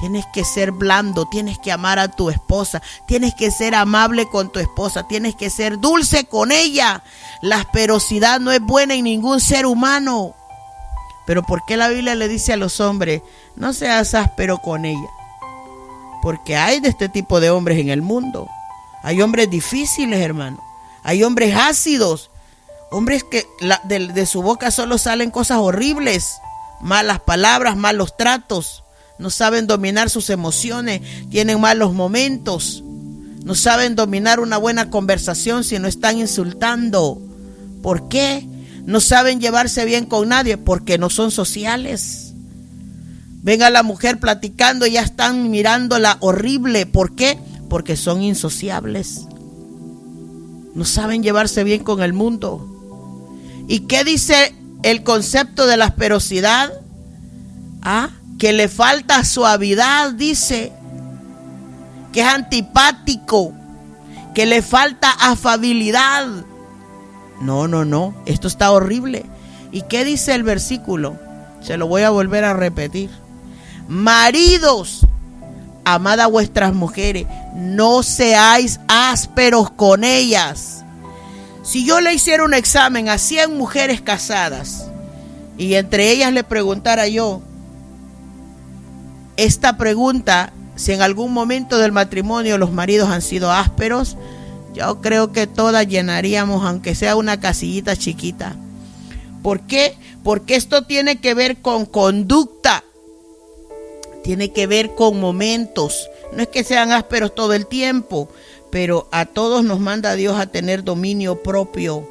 tienes que ser blando, tienes que amar a tu esposa, tienes que ser amable con tu esposa, tienes que ser dulce con ella. La asperosidad no es buena en ningún ser humano. Pero ¿por qué la Biblia le dice a los hombres, no seas áspero con ella? Porque hay de este tipo de hombres en el mundo. Hay hombres difíciles, hermano. Hay hombres ácidos. Hombres que de su boca solo salen cosas horribles, malas palabras, malos tratos. no saben dominar sus emociones, tienen malos momentos, no saben dominar una buena conversación si no están insultando. ¿Por qué? No saben llevarse bien con nadie porque no son sociales. Ven a la mujer platicando y ya están mirándola horrible. ¿Por qué? Porque son insociables. No saben llevarse bien con el mundo. ¿Y qué dice el concepto de la asperosidad? Que le falta suavidad, dice. Que es antipático, que le falta afabilidad. No, esto está horrible. ¿Y qué dice el versículo? Se lo voy a volver a repetir. Maridos, amad a vuestras mujeres, no seáis ásperos con ellas. Si yo le hiciera un examen a 100 mujeres casadas y entre ellas le preguntara yo esta pregunta, si en algún momento del matrimonio los maridos han sido ásperos, yo creo que todas llenaríamos, aunque sea una casillita chiquita. ¿Por qué? Porque esto tiene que ver con conducta, tiene que ver con momentos. No es que sean ásperos todo el tiempo, pero a todos nos manda Dios a tener dominio propio.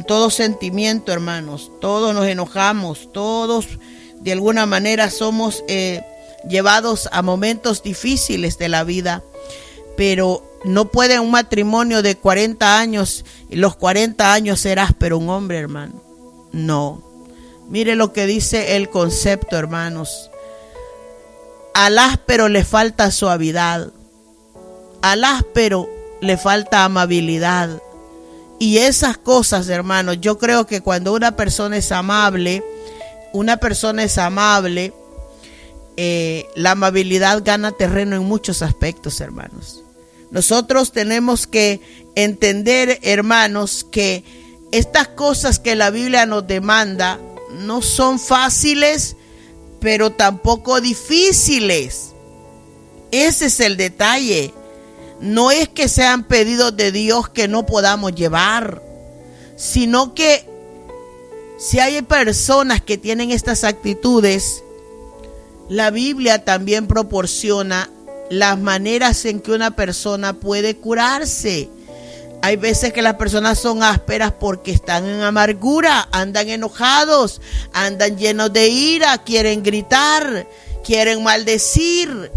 Todo sentimiento, hermanos, todos nos enojamos, todos de alguna manera somos llevados a momentos difíciles de la vida, pero no puede un matrimonio de 40 años, los 40 años ser áspero un hombre, hermano. No. Mire lo que dice el concepto, hermanos. Al áspero le falta suavidad, al áspero le falta amabilidad. Y esas cosas, hermanos, yo creo que cuando una persona es amable, la amabilidad gana terreno en muchos aspectos, hermanos. Nosotros tenemos que entender, hermanos, que estas cosas que la Biblia nos demanda no son fáciles, pero tampoco difíciles. Ese es el detalle. No es que sean pedidos de Dios que no podamos llevar, sino que si hay personas que tienen estas actitudes, la Biblia también proporciona las maneras en que una persona puede curarse. Hay veces que las personas son ásperas porque están en amargura, andan enojados, andan llenos de ira, quieren gritar, quieren maldecir.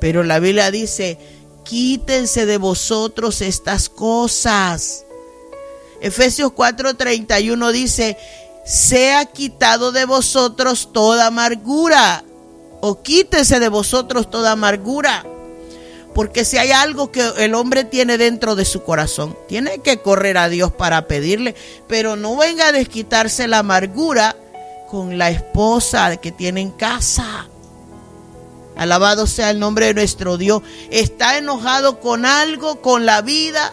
Pero la Biblia dice: quítense de vosotros estas cosas. Efesios 4:31 dice: sea quitado de vosotros toda amargura, o quítese de vosotros toda amargura. Porque si hay algo que el hombre tiene dentro de su corazón, tiene que correr a Dios para pedirle, pero no venga a desquitarse la amargura con la esposa que tiene en casa. Alabado sea el nombre de nuestro Dios. ¿Está enojado con algo, con la vida?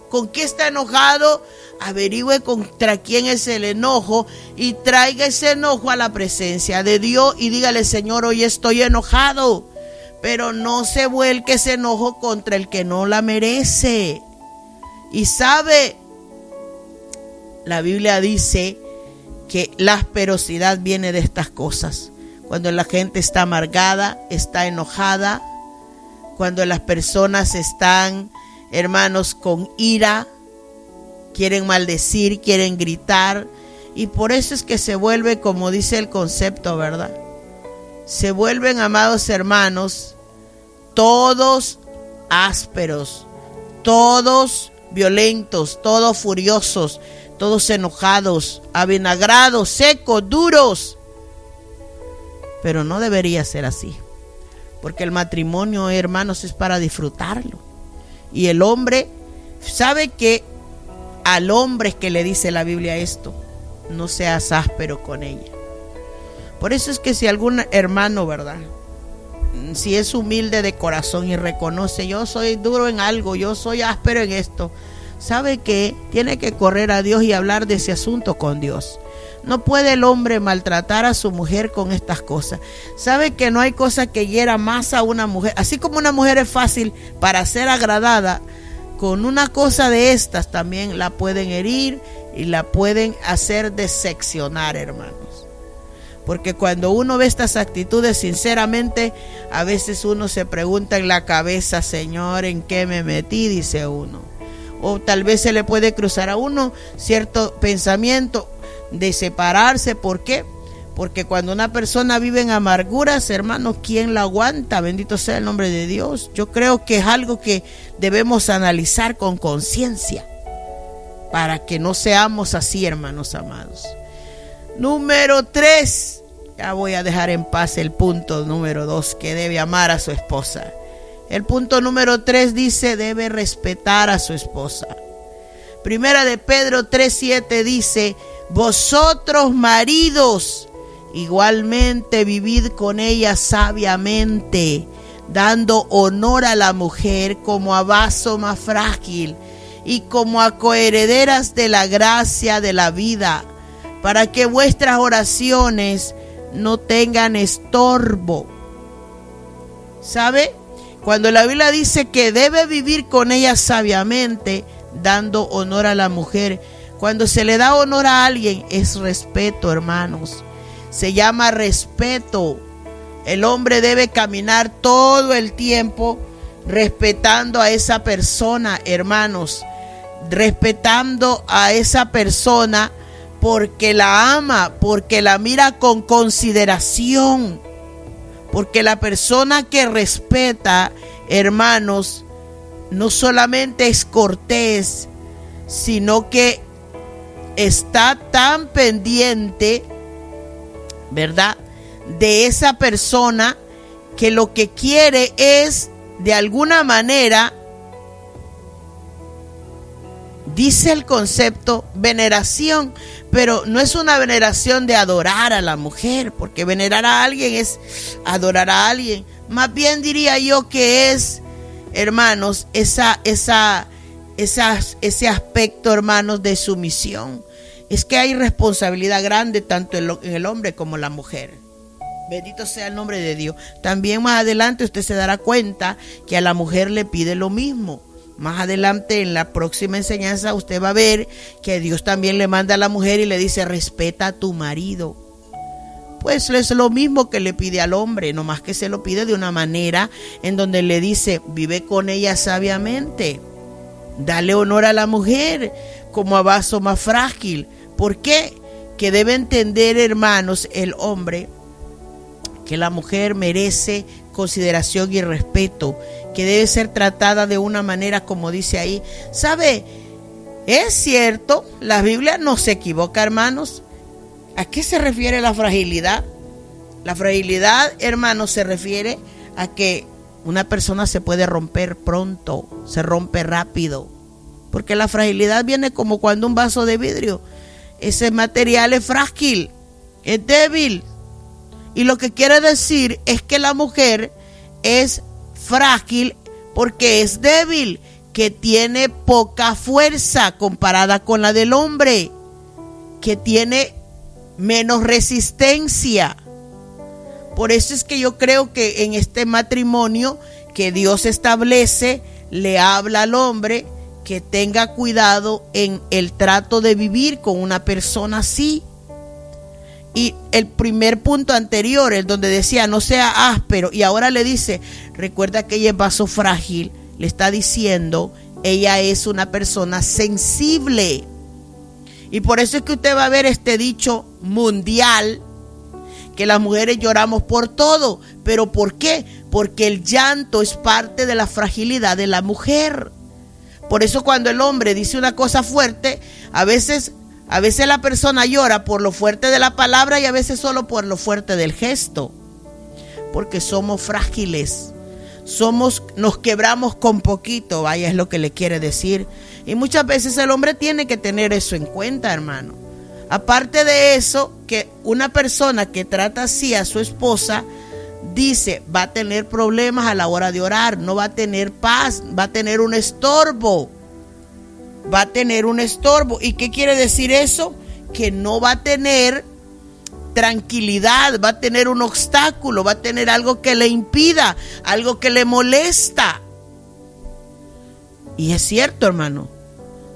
¿Con qué está enojado? Averigüe contra quién es el enojo y traiga ese enojo a la presencia de Dios y dígale: Señor, hoy estoy enojado. Pero no se vuelque ese enojo contra el que no la merece. Y sabe, la Biblia dice que la asperosidad viene de estas cosas. Cuando la gente está amargada, está enojada, cuando las personas están, hermanos, con ira, quieren maldecir, quieren gritar, y por eso es que se vuelve, como dice el concepto, ¿verdad? Se vuelven, amados hermanos, todos ásperos, todos violentos, todos furiosos, todos enojados, avinagrados, secos, duros. Pero no debería ser así, porque el matrimonio, hermanos, es para disfrutarlo. Y el hombre, ¿sabe que al hombre es que le dice la Biblia esto? No seas áspero con ella. Por eso es que si algún hermano, ¿verdad?, si es humilde de corazón y reconoce: yo soy duro en algo, yo soy áspero en esto, ¿sabe qué? Tiene que correr a Dios y hablar de ese asunto con Dios. No puede el hombre maltratar a su mujer con estas cosas. ¿Sabe que no hay cosa que hiera más a una mujer? Así como una mujer es fácil para ser agradada, con una cosa de estas también la pueden herir y la pueden hacer decepcionar, hermanos. Porque cuando uno ve estas actitudes, sinceramente, a veces uno se pregunta en la cabeza, Señor, ¿en qué me metí? Dice uno. O tal vez se le puede cruzar a uno cierto pensamiento de separarse. ¿Por qué? Porque cuando una persona vive en amarguras, hermanos, ¿quién la aguanta? Bendito sea el nombre de Dios. Yo creo que es algo que debemos analizar con conciencia para que no seamos así, hermanos amados. Número 3, ya voy a dejar en paz el punto número 2, que debe amar a su esposa. El punto número 3 dice, debe respetar a su esposa. Primera de Pedro 3:7 dice, vosotros maridos, igualmente vivid con ella sabiamente, dando honor a la mujer como a vaso más frágil y como a coherederas de la gracia de la vida, para que vuestras oraciones no tengan estorbo. ¿Sabe? Cuando la Biblia dice que debe vivir con ella sabiamente, dando honor a la mujer, cuando se le da honor a alguien es respeto, hermanos. Se llama respeto. El hombre debe caminar todo el tiempo respetando a esa persona, hermanos. Respetando a esa persona porque la ama, porque la mira con consideración. Porque la persona que respeta, hermanos, no solamente es cortés, sino que está tan pendiente, ¿verdad?, de esa persona, que lo que quiere es, de alguna manera, dice el concepto, veneración, pero no es una veneración de adorar a la mujer, porque venerar a alguien es adorar a alguien. Más bien diría yo que es, hermanos, ese aspecto, hermanos, de sumisión. Es que hay responsabilidad grande tanto en el hombre como en la mujer. Bendito sea el nombre de Dios. También más adelante usted se dará cuenta que a la mujer le pide lo mismo. Más adelante en la próxima enseñanza usted va a ver que Dios también le manda a la mujer y le dice, respeta a tu marido. Pues es lo mismo que le pide al hombre, nomás que se lo pide de una manera en donde le dice, vive con ella sabiamente. Dale honor a la mujer como a vaso más frágil. ¿Por qué? Que debe entender, hermanos, el hombre, que la mujer merece consideración y respeto, que debe ser tratada de una manera como dice ahí. ¿Sabe? Es cierto, la Biblia no se equivoca, hermanos. ¿A qué se refiere la fragilidad? La fragilidad, hermanos, se refiere a que una persona se puede romper pronto, se rompe rápido. Porque la fragilidad viene como cuando un vaso de vidrio. Ese material es frágil, es débil. Y lo que quiere decir es que la mujer es frágil porque es débil, que tiene poca fuerza comparada con la del hombre, que tiene menos resistencia. Por eso es que yo creo que en este matrimonio que Dios establece, le habla al hombre que tenga cuidado en el trato de vivir con una persona así. Y el primer punto anterior, el donde decía no sea áspero, y ahora le dice, recuerda que ella es vaso frágil, le está diciendo, ella es una persona sensible. Y por eso es que usted va a ver este dicho mundial, que las mujeres lloramos por todo. ¿Pero por qué? Porque el llanto es parte de la fragilidad de la mujer. Por eso cuando el hombre dice una cosa fuerte, a veces la persona llora por lo fuerte de la palabra y a veces solo por lo fuerte del gesto. Porque somos frágiles. Nos quebramos con poquito, vaya, es lo que le quiere decir. Y muchas veces el hombre tiene que tener eso en cuenta, hermano. Aparte de eso, que una persona que trata así a su esposa, dice, va a tener problemas a la hora de orar, no va a tener paz, va a tener un estorbo. Va a tener un estorbo. ¿Y qué quiere decir eso? Que no va a tener tranquilidad, va a tener un obstáculo, va a tener algo que le impida, algo que le molesta. Y es cierto, hermano,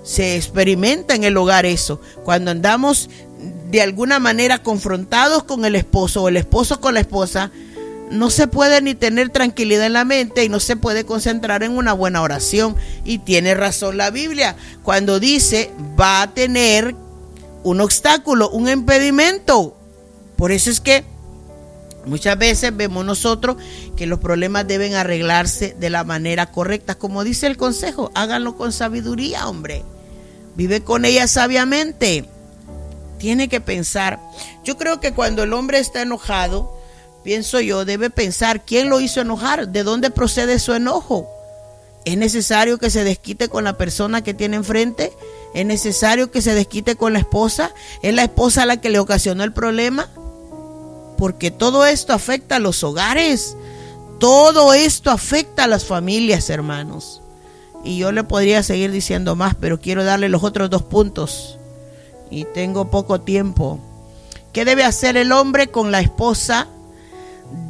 se experimenta en el hogar eso. Cuando andamos de alguna manera confrontados con el esposo o el esposo con la esposa, no se puede ni tener tranquilidad en la mente y no se puede concentrar en una buena oración. Y tiene razón la Biblia cuando dice va a tener un obstáculo, un impedimento. Por eso es que muchas veces vemos nosotros que los problemas deben arreglarse de la manera correcta. Como dice el consejo, háganlo con sabiduría, hombre. Vive con ella sabiamente. Tiene que pensar. Yo creo que cuando el hombre está enojado, pienso yo, debe pensar quién lo hizo enojar, de dónde procede su enojo. ¿Es necesario que se desquite con la persona que tiene enfrente? ¿Es necesario que se desquite con la esposa? ¿Es la esposa la que le ocasionó el problema? Porque todo esto afecta a los hogares. Todo esto afecta a las familias, hermanos. Y yo le podría seguir diciendo más, pero quiero darle los otros 2 puntos. Y tengo poco tiempo. ¿Qué debe hacer el hombre con la esposa?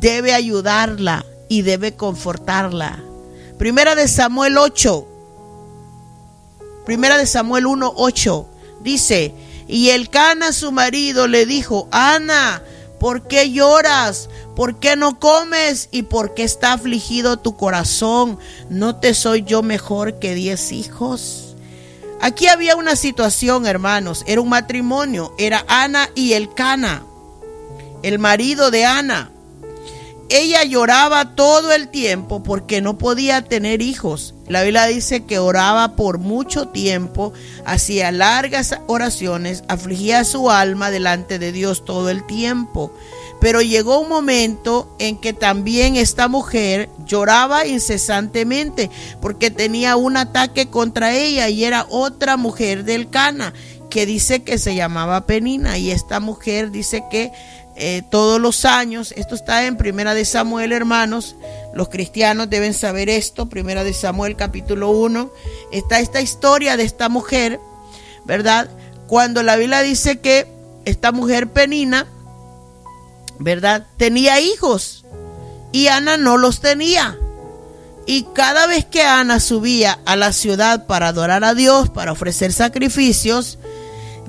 Debe ayudarla y debe confortarla. Primera de Samuel 8. Primera de Samuel 1:8. Dice, y Elcana su marido le dijo, Ana, ¿por qué lloras? ¿Por qué no comes? ¿Y por qué está afligido tu corazón? ¿No te soy yo mejor que 10 hijos? Aquí había una situación, hermanos. Era un matrimonio. Era Ana y Elcana, el marido de Ana. Ella lloraba todo el tiempo porque no podía tener hijos. La Biblia dice que oraba por mucho tiempo, hacía largas oraciones, afligía su alma delante de Dios todo el tiempo. Pero llegó un momento en que también esta mujer lloraba incesantemente porque tenía un ataque contra ella y era otra mujer de Elcana que dice que se llamaba Penina. Y esta mujer dice que todos los años, esto está en Primera de Samuel, hermanos, los cristianos deben saber esto, Primera de Samuel capítulo 1, está esta historia de esta mujer, ¿verdad? Cuando la Biblia dice que esta mujer Penina, ¿verdad?, tenía hijos y Ana no los tenía. Y cada vez que Ana subía a la ciudad para adorar a Dios, para ofrecer sacrificios,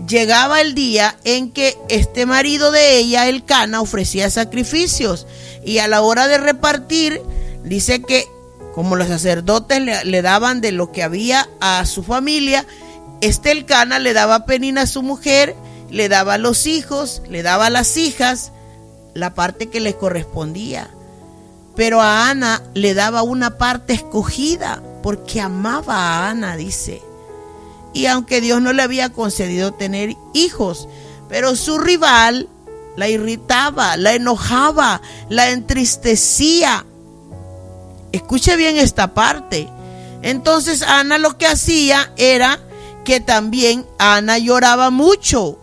llegaba el día en que este marido de ella, Elcana, ofrecía sacrificios. Y a la hora de repartir, dice que como los sacerdotes le daban de lo que había a su familia, Elcana le daba a Penina a su mujer, le daba a los hijos, le daba a las hijas la parte que les correspondía. Pero a Ana le daba una parte escogida porque amaba a Ana, dice. Y aunque Dios no le había concedido tener hijos, pero su rival la irritaba, la enojaba, la entristecía. Escuche bien esta parte. Entonces Ana lo que hacía era que también Ana lloraba mucho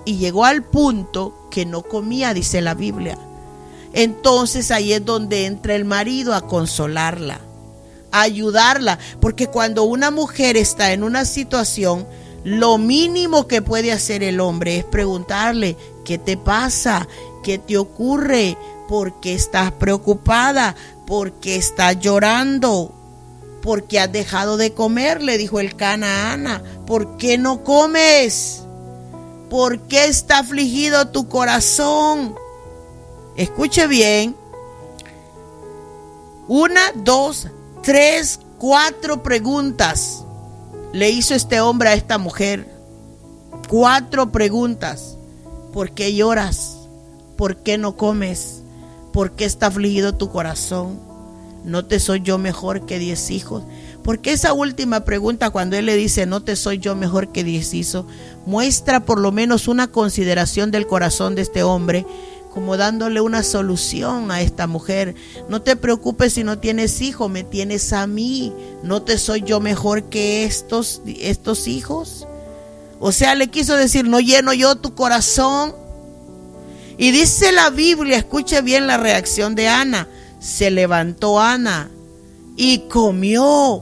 y llegó al punto que no comía, dice la Biblia. Entonces ahí es donde entra el marido a consolarla, a ayudarla, porque cuando una mujer está en una situación, lo mínimo que puede hacer el hombre es preguntarle, ¿qué te pasa? ¿Qué te ocurre? ¿Por qué estás preocupada? ¿Por qué estás llorando? ¿Por qué has dejado de comer?, le dijo Elcana a Ana. ¿Por qué no comes? ¿Por qué está afligido tu corazón? Escuche bien. 1, 2, 3, 4 preguntas le hizo este hombre a esta mujer. 4 preguntas. ¿Por qué lloras? ¿Por qué no comes? ¿Por qué está afligido tu corazón? ¿No te soy yo mejor que 10 hijos? Porque esa última pregunta, cuando él le dice no te soy yo mejor que 10 hijos, muestra por lo menos una consideración del corazón de este hombre, como dándole una solución a esta mujer. No te preocupes si no tienes hijos, me tienes a mí. ¿No te soy yo mejor que estos hijos? O sea, le quiso decir, ¿no lleno yo tu corazón? Y dice la Biblia, escuche bien la reacción de Ana. Se levantó Ana y comió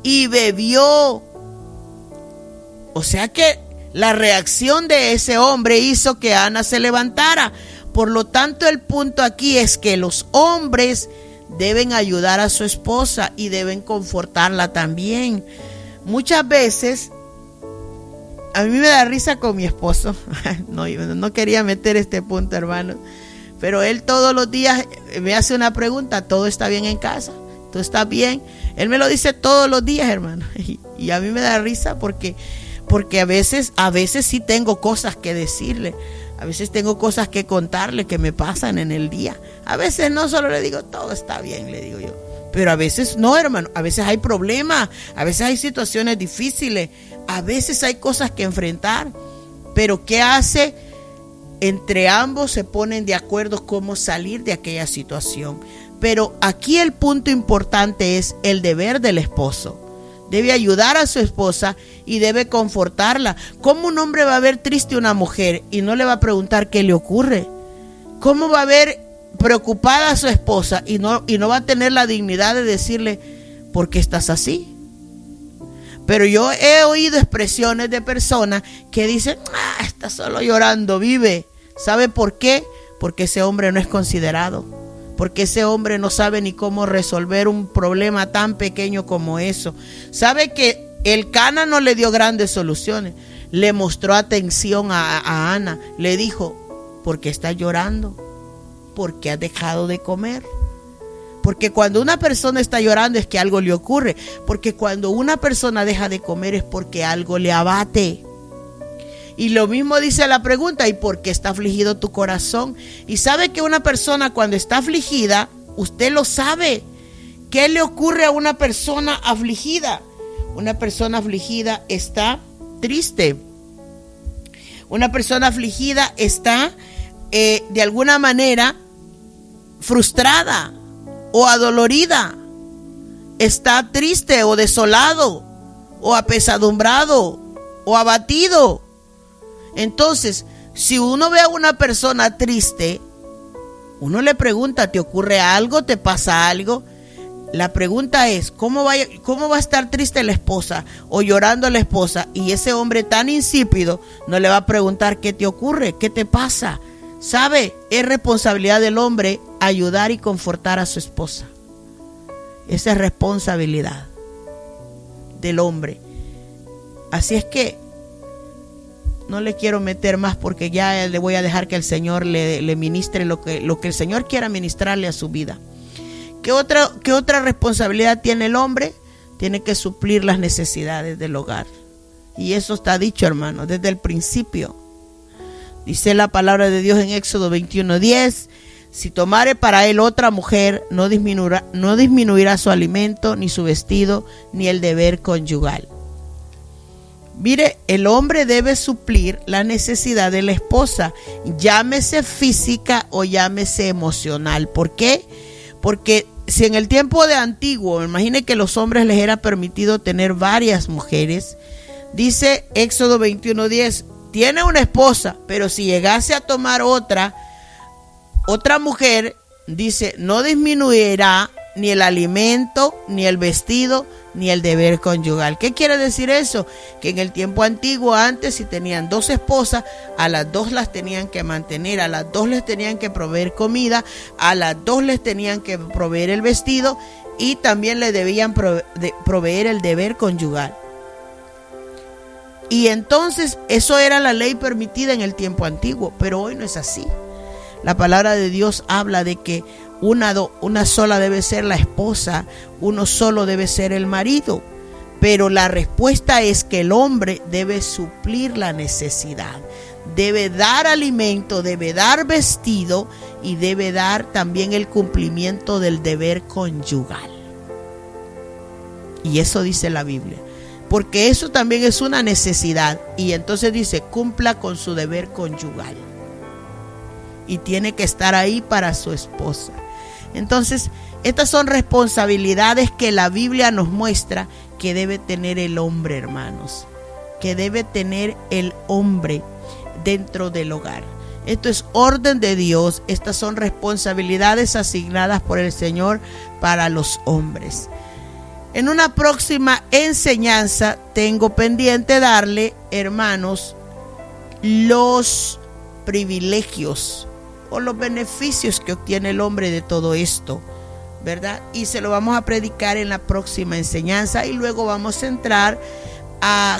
y bebió. O sea que la reacción de ese hombre hizo que Ana se levantara. Por lo tanto, el punto aquí es que los hombres deben ayudar a su esposa y deben confortarla también. Muchas veces a mí me da risa con mi esposo. No quería meter este punto, hermano, pero él todos los días me hace una pregunta: ¿todo está bien en casa? ¿Todo está bien? Él me lo dice todos los días, hermano, y a mí me da risa porque a veces sí tengo cosas que decirle, a veces tengo cosas que contarle que me pasan en el día. A veces no solo le digo todo está bien, le digo yo, pero a veces no, hermano, a veces hay problemas, a veces hay situaciones difíciles, a veces hay cosas que enfrentar, pero ¿qué hace? Entre ambos se ponen de acuerdo cómo salir de aquella situación. Pero aquí el punto importante es el deber del esposo. Debe ayudar a su esposa y debe confortarla. ¿Cómo un hombre va a ver triste a una mujer y no le va a preguntar qué le ocurre? ¿Cómo va a ver preocupada a su esposa y no va a tener la dignidad de decirle ¿por qué estás así? Pero yo he oído expresiones de personas que dicen está solo llorando, vive. ¿Sabe por qué? Porque ese hombre no es considerado. Porque ese hombre no sabe ni cómo resolver un problema tan pequeño como eso. Sabe que el Cana no le dio grandes soluciones. Le mostró atención a Ana. Le dijo, ¿por qué estás llorando? ¿Por qué has dejado de comer? Porque cuando una persona está llorando es que algo le ocurre. Porque cuando una persona deja de comer es porque algo le abate. Y lo mismo dice la pregunta: ¿y por qué está afligido tu corazón? Y sabe que una persona cuando está afligida, usted lo sabe. ¿Qué le ocurre a una persona afligida? Una persona afligida está triste. Una persona afligida está de alguna manera frustrada o adolorida. Está triste o desolado o apesadumbrado o abatido. Entonces, si uno ve a una persona triste, uno le pregunta: ¿te ocurre algo? ¿Te pasa algo? La pregunta es: ¿cómo va a estar triste la esposa o llorando la esposa? Y ese hombre tan insípido no le va a preguntar: ¿qué te ocurre? ¿Qué te pasa? ¿Sabe? Es responsabilidad del hombre ayudar y confortar a su esposa. Esa es responsabilidad del hombre. Así es que no le quiero meter más porque ya le voy a dejar que el Señor le ministre lo que el Señor quiera ministrarle a su vida. ¿Qué otra responsabilidad tiene el hombre? Tiene que suplir las necesidades del hogar. Y eso está dicho, hermano, desde el principio. Dice la palabra de Dios en Éxodo 21:10: si tomare para él otra mujer, no disminuirá su alimento, ni su vestido, ni el deber conyugal. Mire, el hombre debe suplir la necesidad de la esposa, llámese física o llámese emocional. ¿Por qué? Porque si en el tiempo de antiguo, imagine que los hombres les era permitido tener varias mujeres, dice Éxodo 21:10, tiene una esposa, pero si llegase a tomar otra mujer, dice, no disminuirá ni el alimento, ni el vestido, ni el deber conyugal. ¿Qué quiere decir eso? Que en el tiempo antiguo, antes, si tenían dos esposas, a las dos las tenían que mantener, a las dos les tenían que proveer comida, a las dos les tenían que proveer el vestido y también le debían proveer el deber conyugal. Y entonces eso era la ley permitida en el tiempo antiguo, pero hoy no es así. La palabra de Dios habla de que una sola debe ser la esposa, uno solo debe ser el marido. Pero la respuesta es que el hombre debe suplir la necesidad, debe dar alimento, debe dar vestido y debe dar también el cumplimiento del deber conyugal. Y eso dice la Biblia, porque eso también es una necesidad. Y entonces dice, cumpla con su deber conyugal. Y tiene que estar ahí para su esposa. Entonces, estas son responsabilidades que la Biblia nos muestra que debe tener el hombre, hermanos. Que debe tener el hombre dentro del hogar. Esto es orden de Dios. Estas son responsabilidades asignadas por el Señor para los hombres. En una próxima enseñanza tengo pendiente darle, hermanos, los privilegios o los beneficios que obtiene el hombre de todo esto, ¿verdad? Y se lo vamos a predicar en la próxima enseñanza y luego vamos a entrar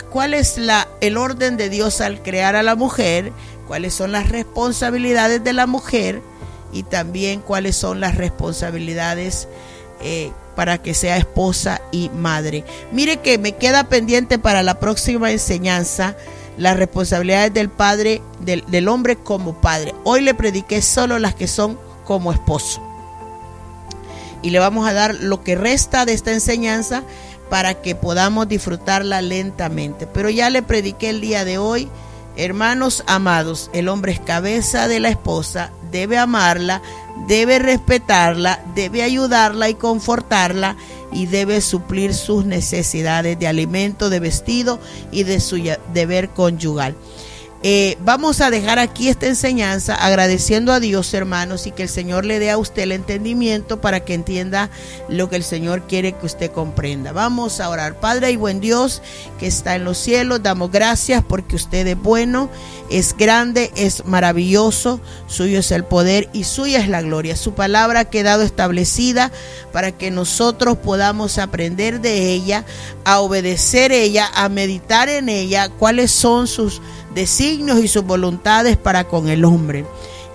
cuál es el orden de Dios al crear a la mujer, cuáles son las responsabilidades de la mujer y también cuáles son las responsabilidades para que sea esposa y madre. Mire que me queda pendiente para la próxima enseñanza las responsabilidades del padre, del hombre como padre. Hoy le prediqué solo las que son como esposo. Y le vamos a dar lo que resta de esta enseñanza para que podamos disfrutarla lentamente. Pero ya le prediqué el día de hoy. Hermanos amados, el hombre es cabeza de la esposa, debe amarla, debe respetarla, debe ayudarla y confortarla y debe suplir sus necesidades de alimento, de vestido y de su deber conyugal. Vamos a dejar aquí esta enseñanza agradeciendo a Dios, hermanos, y que el Señor le dé a usted el entendimiento para que entienda lo que el Señor quiere que usted comprenda. Vamos a orar. Padre y buen Dios que está en los cielos, damos gracias porque usted es bueno, es grande, es maravilloso, suyo es el poder y suya es la gloria. Su palabra ha quedado establecida para que nosotros podamos aprender de ella, a obedecer ella, a meditar en ella, cuáles son sus designios y sus voluntades para con el hombre.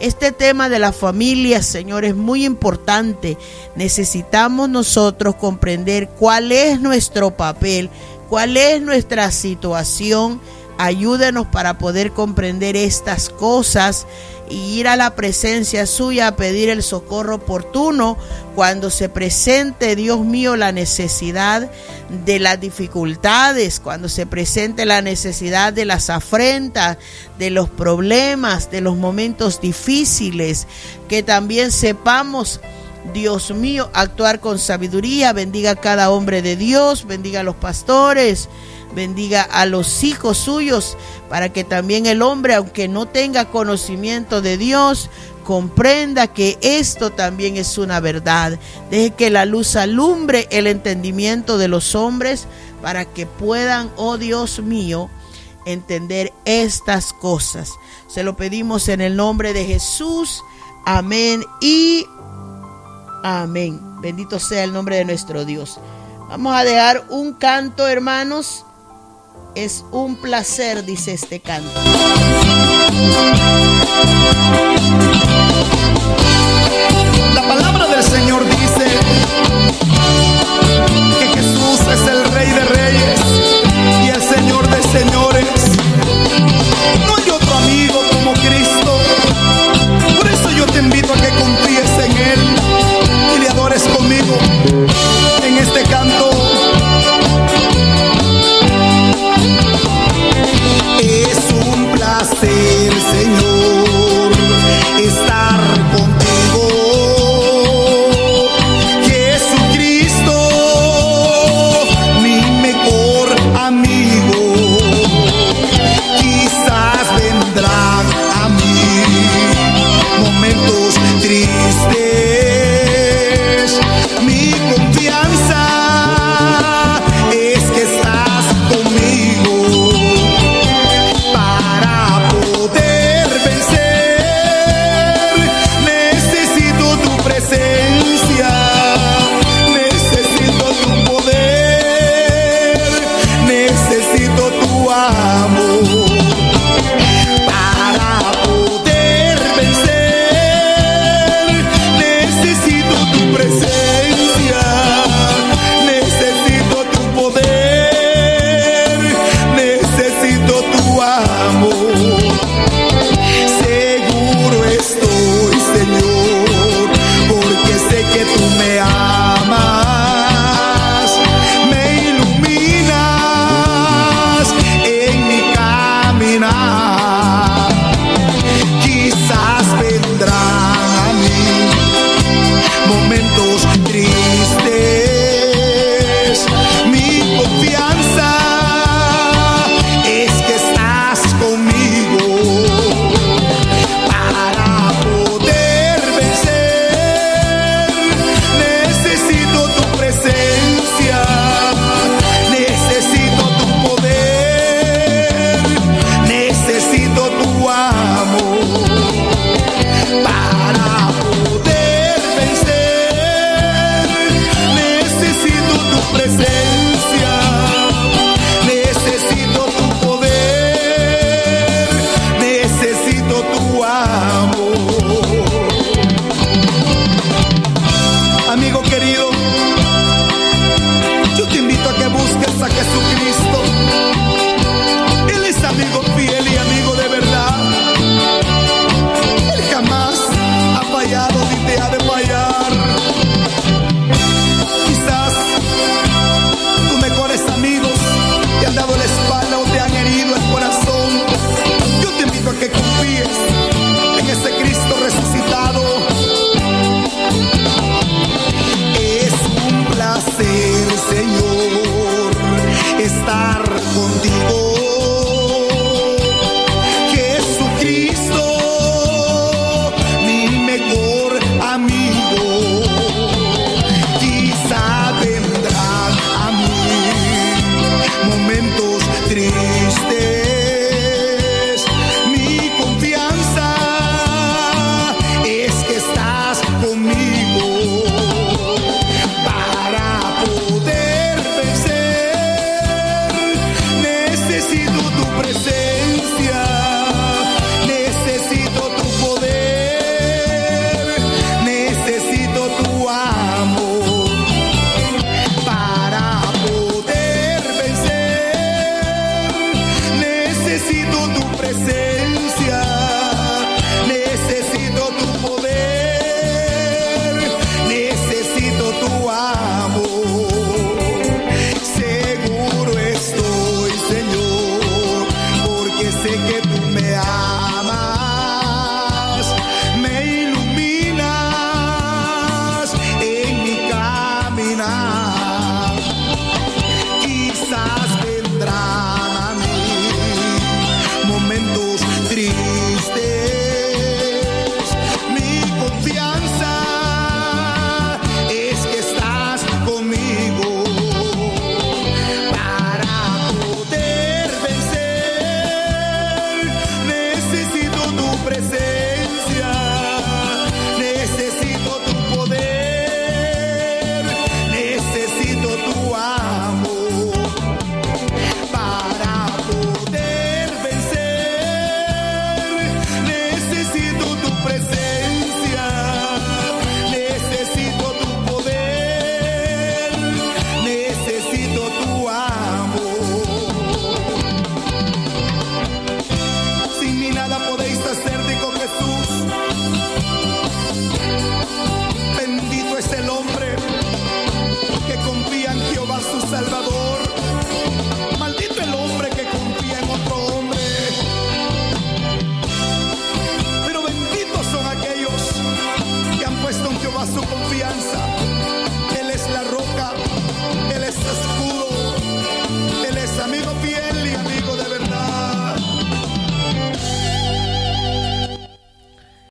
Este tema de la familia, Señor, es muy importante. Necesitamos nosotros comprender cuál es nuestro papel, cuál es nuestra situación. Ayúdenos para poder comprender estas cosas y ir a la presencia suya a pedir el socorro oportuno cuando se presente, Dios mío, la necesidad de las dificultades, cuando se presente la necesidad de las afrentas, de los problemas, de los momentos difíciles, que también sepamos, Dios mío, actuar con sabiduría. Bendiga a cada hombre de Dios, bendiga a los pastores, bendiga a los hijos suyos, para que también el hombre, aunque no tenga conocimiento de Dios, comprenda que esto también es una verdad. Deje que la luz alumbre el entendimiento de los hombres para que puedan, oh Dios mío, entender estas cosas. Se lo pedimos en el nombre de Jesús. Amén y amén. Bendito sea el nombre de nuestro Dios. Vamos a dejar un canto, hermanos. Es un placer, dice este canto. La palabra del Señor dice que Jesús es el Rey de Reyes y el Señor de Señores. No hay otro amigo como Cristo. Por eso yo te invito a que confíes en Él y le adores conmigo en este canto. Es un placer, Señor, Salvador. Maldito el hombre que confía en otro hombre, pero benditos son aquellos que han puesto en Jehová su confianza.